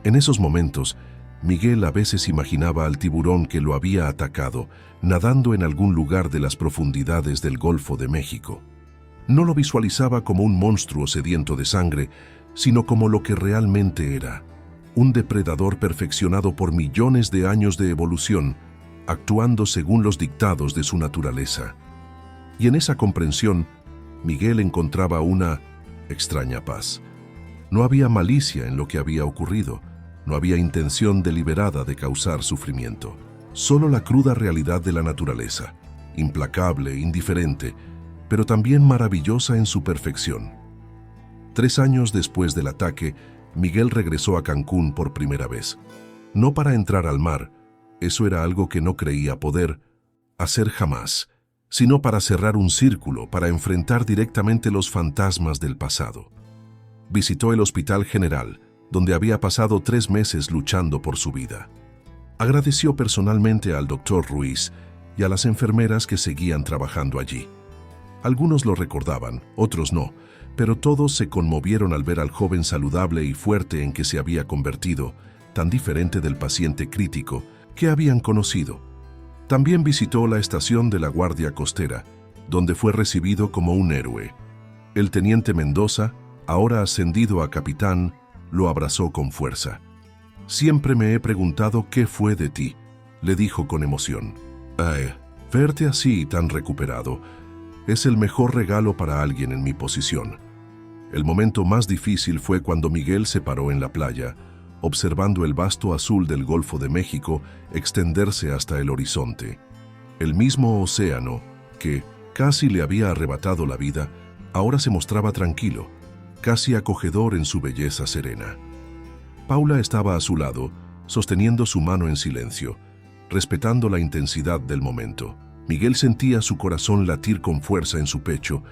En esos momentos, Miguel a veces imaginaba al tiburón que lo había atacado, nadando en algún lugar de las profundidades del Golfo de México. No lo visualizaba como un monstruo sediento de sangre, sino como lo que realmente era: un depredador perfeccionado por millones de años de evolución, actuando según los dictados de su naturaleza. Y en esa comprensión, Miguel encontraba una extraña paz. No había malicia en lo que había ocurrido, no había intención deliberada de causar sufrimiento. Solo la cruda realidad de la naturaleza, implacable, indiferente, pero también maravillosa en su perfección. 3 años después del ataque, Miguel regresó a Cancún por primera vez. No para entrar al mar, eso era algo que no creía poder hacer jamás, sino para cerrar un círculo, para enfrentar directamente los fantasmas del pasado. Visitó el Hospital General, donde había pasado 3 meses luchando por su vida. Agradeció personalmente al doctor Ruiz y a las enfermeras que seguían trabajando allí. Algunos lo recordaban, otros no, pero todos se conmovieron al ver al joven saludable y fuerte en que se había convertido, tan diferente del paciente crítico que habían conocido. También visitó la estación de la Guardia Costera, donde fue recibido como un héroe. El teniente Mendoza, ahora ascendido a capitán, lo abrazó con fuerza. «Siempre me he preguntado qué fue de ti», le dijo con emoción. Verte así, tan recuperado, es el mejor regalo para alguien en mi posición». El momento más difícil fue cuando Miguel se paró en la playa, observando el vasto azul del Golfo de México extenderse hasta el horizonte. El mismo océano, que casi le había arrebatado la vida, ahora se mostraba tranquilo, casi acogedor en su belleza serena. Paula estaba a su lado, sosteniendo su mano en silencio, respetando la intensidad del momento. Miguel sentía su corazón latir con fuerza en su pecho,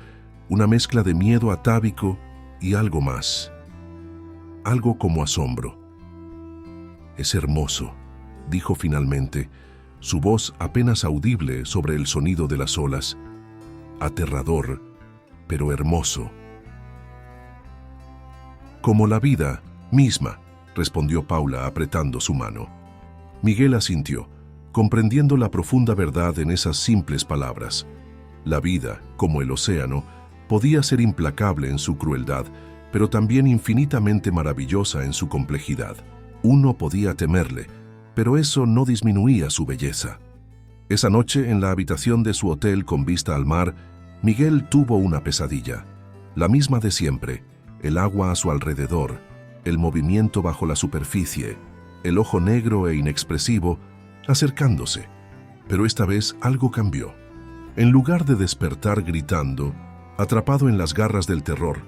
una mezcla de miedo atávico y algo más, algo como asombro. «Es hermoso», dijo finalmente, su voz apenas audible sobre el sonido de las olas. «Aterrador, pero hermoso». «Como la vida misma», respondió Paula apretando su mano. Miguel asintió, comprendiendo la profunda verdad en esas simples palabras. La vida, como el océano, podía ser implacable en su crueldad, pero también infinitamente maravillosa en su complejidad. Uno podía temerle, pero eso no disminuía su belleza. Esa noche, en la habitación de su hotel con vista al mar, Miguel tuvo una pesadilla, la misma de siempre: el agua a su alrededor, el movimiento bajo la superficie, el ojo negro e inexpresivo acercándose. Pero esta vez algo cambió. En lugar de despertar gritando, atrapado en las garras del terror,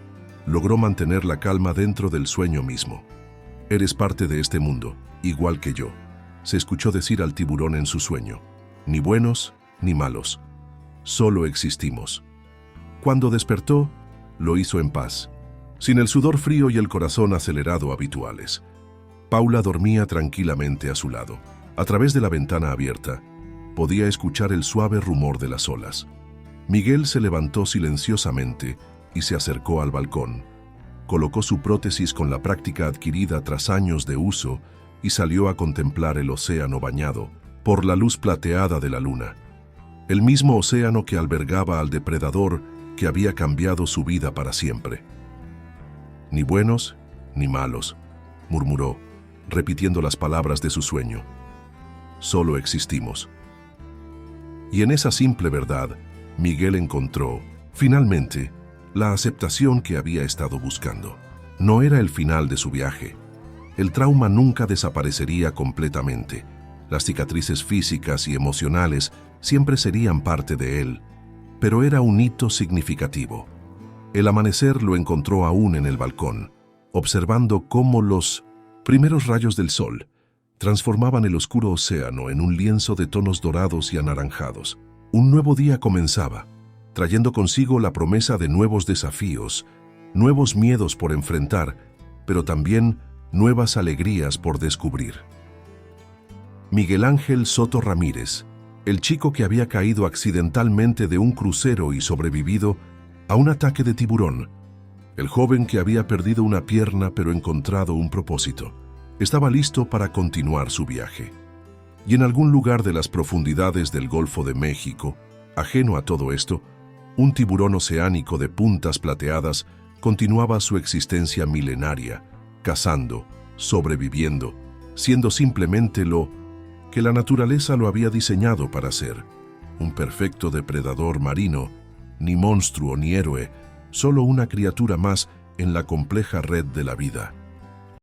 logró mantener la calma dentro del sueño mismo. «Eres parte de este mundo, igual que yo», se escuchó decir al tiburón en su sueño. «Ni buenos ni malos. Solo existimos». Cuando despertó, lo hizo en paz, sin el sudor frío y el corazón acelerado habituales. Paula dormía tranquilamente a su lado. A través de la ventana abierta, podía escuchar el suave rumor de las olas. Miguel se levantó silenciosamente y se acercó al balcón. Colocó su prótesis con la práctica adquirida tras años de uso y salió a contemplar el océano bañado por la luz plateada de la luna. El mismo océano que albergaba al depredador que había cambiado su vida para siempre. «Ni buenos ni malos», murmuró, repitiendo las palabras de su sueño. «Solo existimos». Y en esa simple verdad, Miguel encontró, finalmente, la aceptación que había estado buscando. No era el final de su viaje. El trauma nunca desaparecería completamente. Las cicatrices físicas y emocionales siempre serían parte de él, pero era un hito significativo. El amanecer lo encontró aún en el balcón, observando cómo los primeros rayos del sol transformaban el oscuro océano en un lienzo de tonos dorados y anaranjados. Un nuevo día comenzaba, trayendo consigo la promesa de nuevos desafíos, nuevos miedos por enfrentar, pero también nuevas alegrías por descubrir. Miguel Ángel Soto Ramírez, el chico que había caído accidentalmente de un crucero y sobrevivido a un ataque de tiburón, el joven que había perdido una pierna pero encontrado un propósito, estaba listo para continuar su viaje. Y en algún lugar de las profundidades del Golfo de México, ajeno a todo esto, un tiburón oceánico de puntas plateadas continuaba su existencia milenaria, cazando, sobreviviendo, siendo simplemente lo que la naturaleza lo había diseñado para ser, un perfecto depredador marino, ni monstruo ni héroe, solo una criatura más en la compleja red de la vida.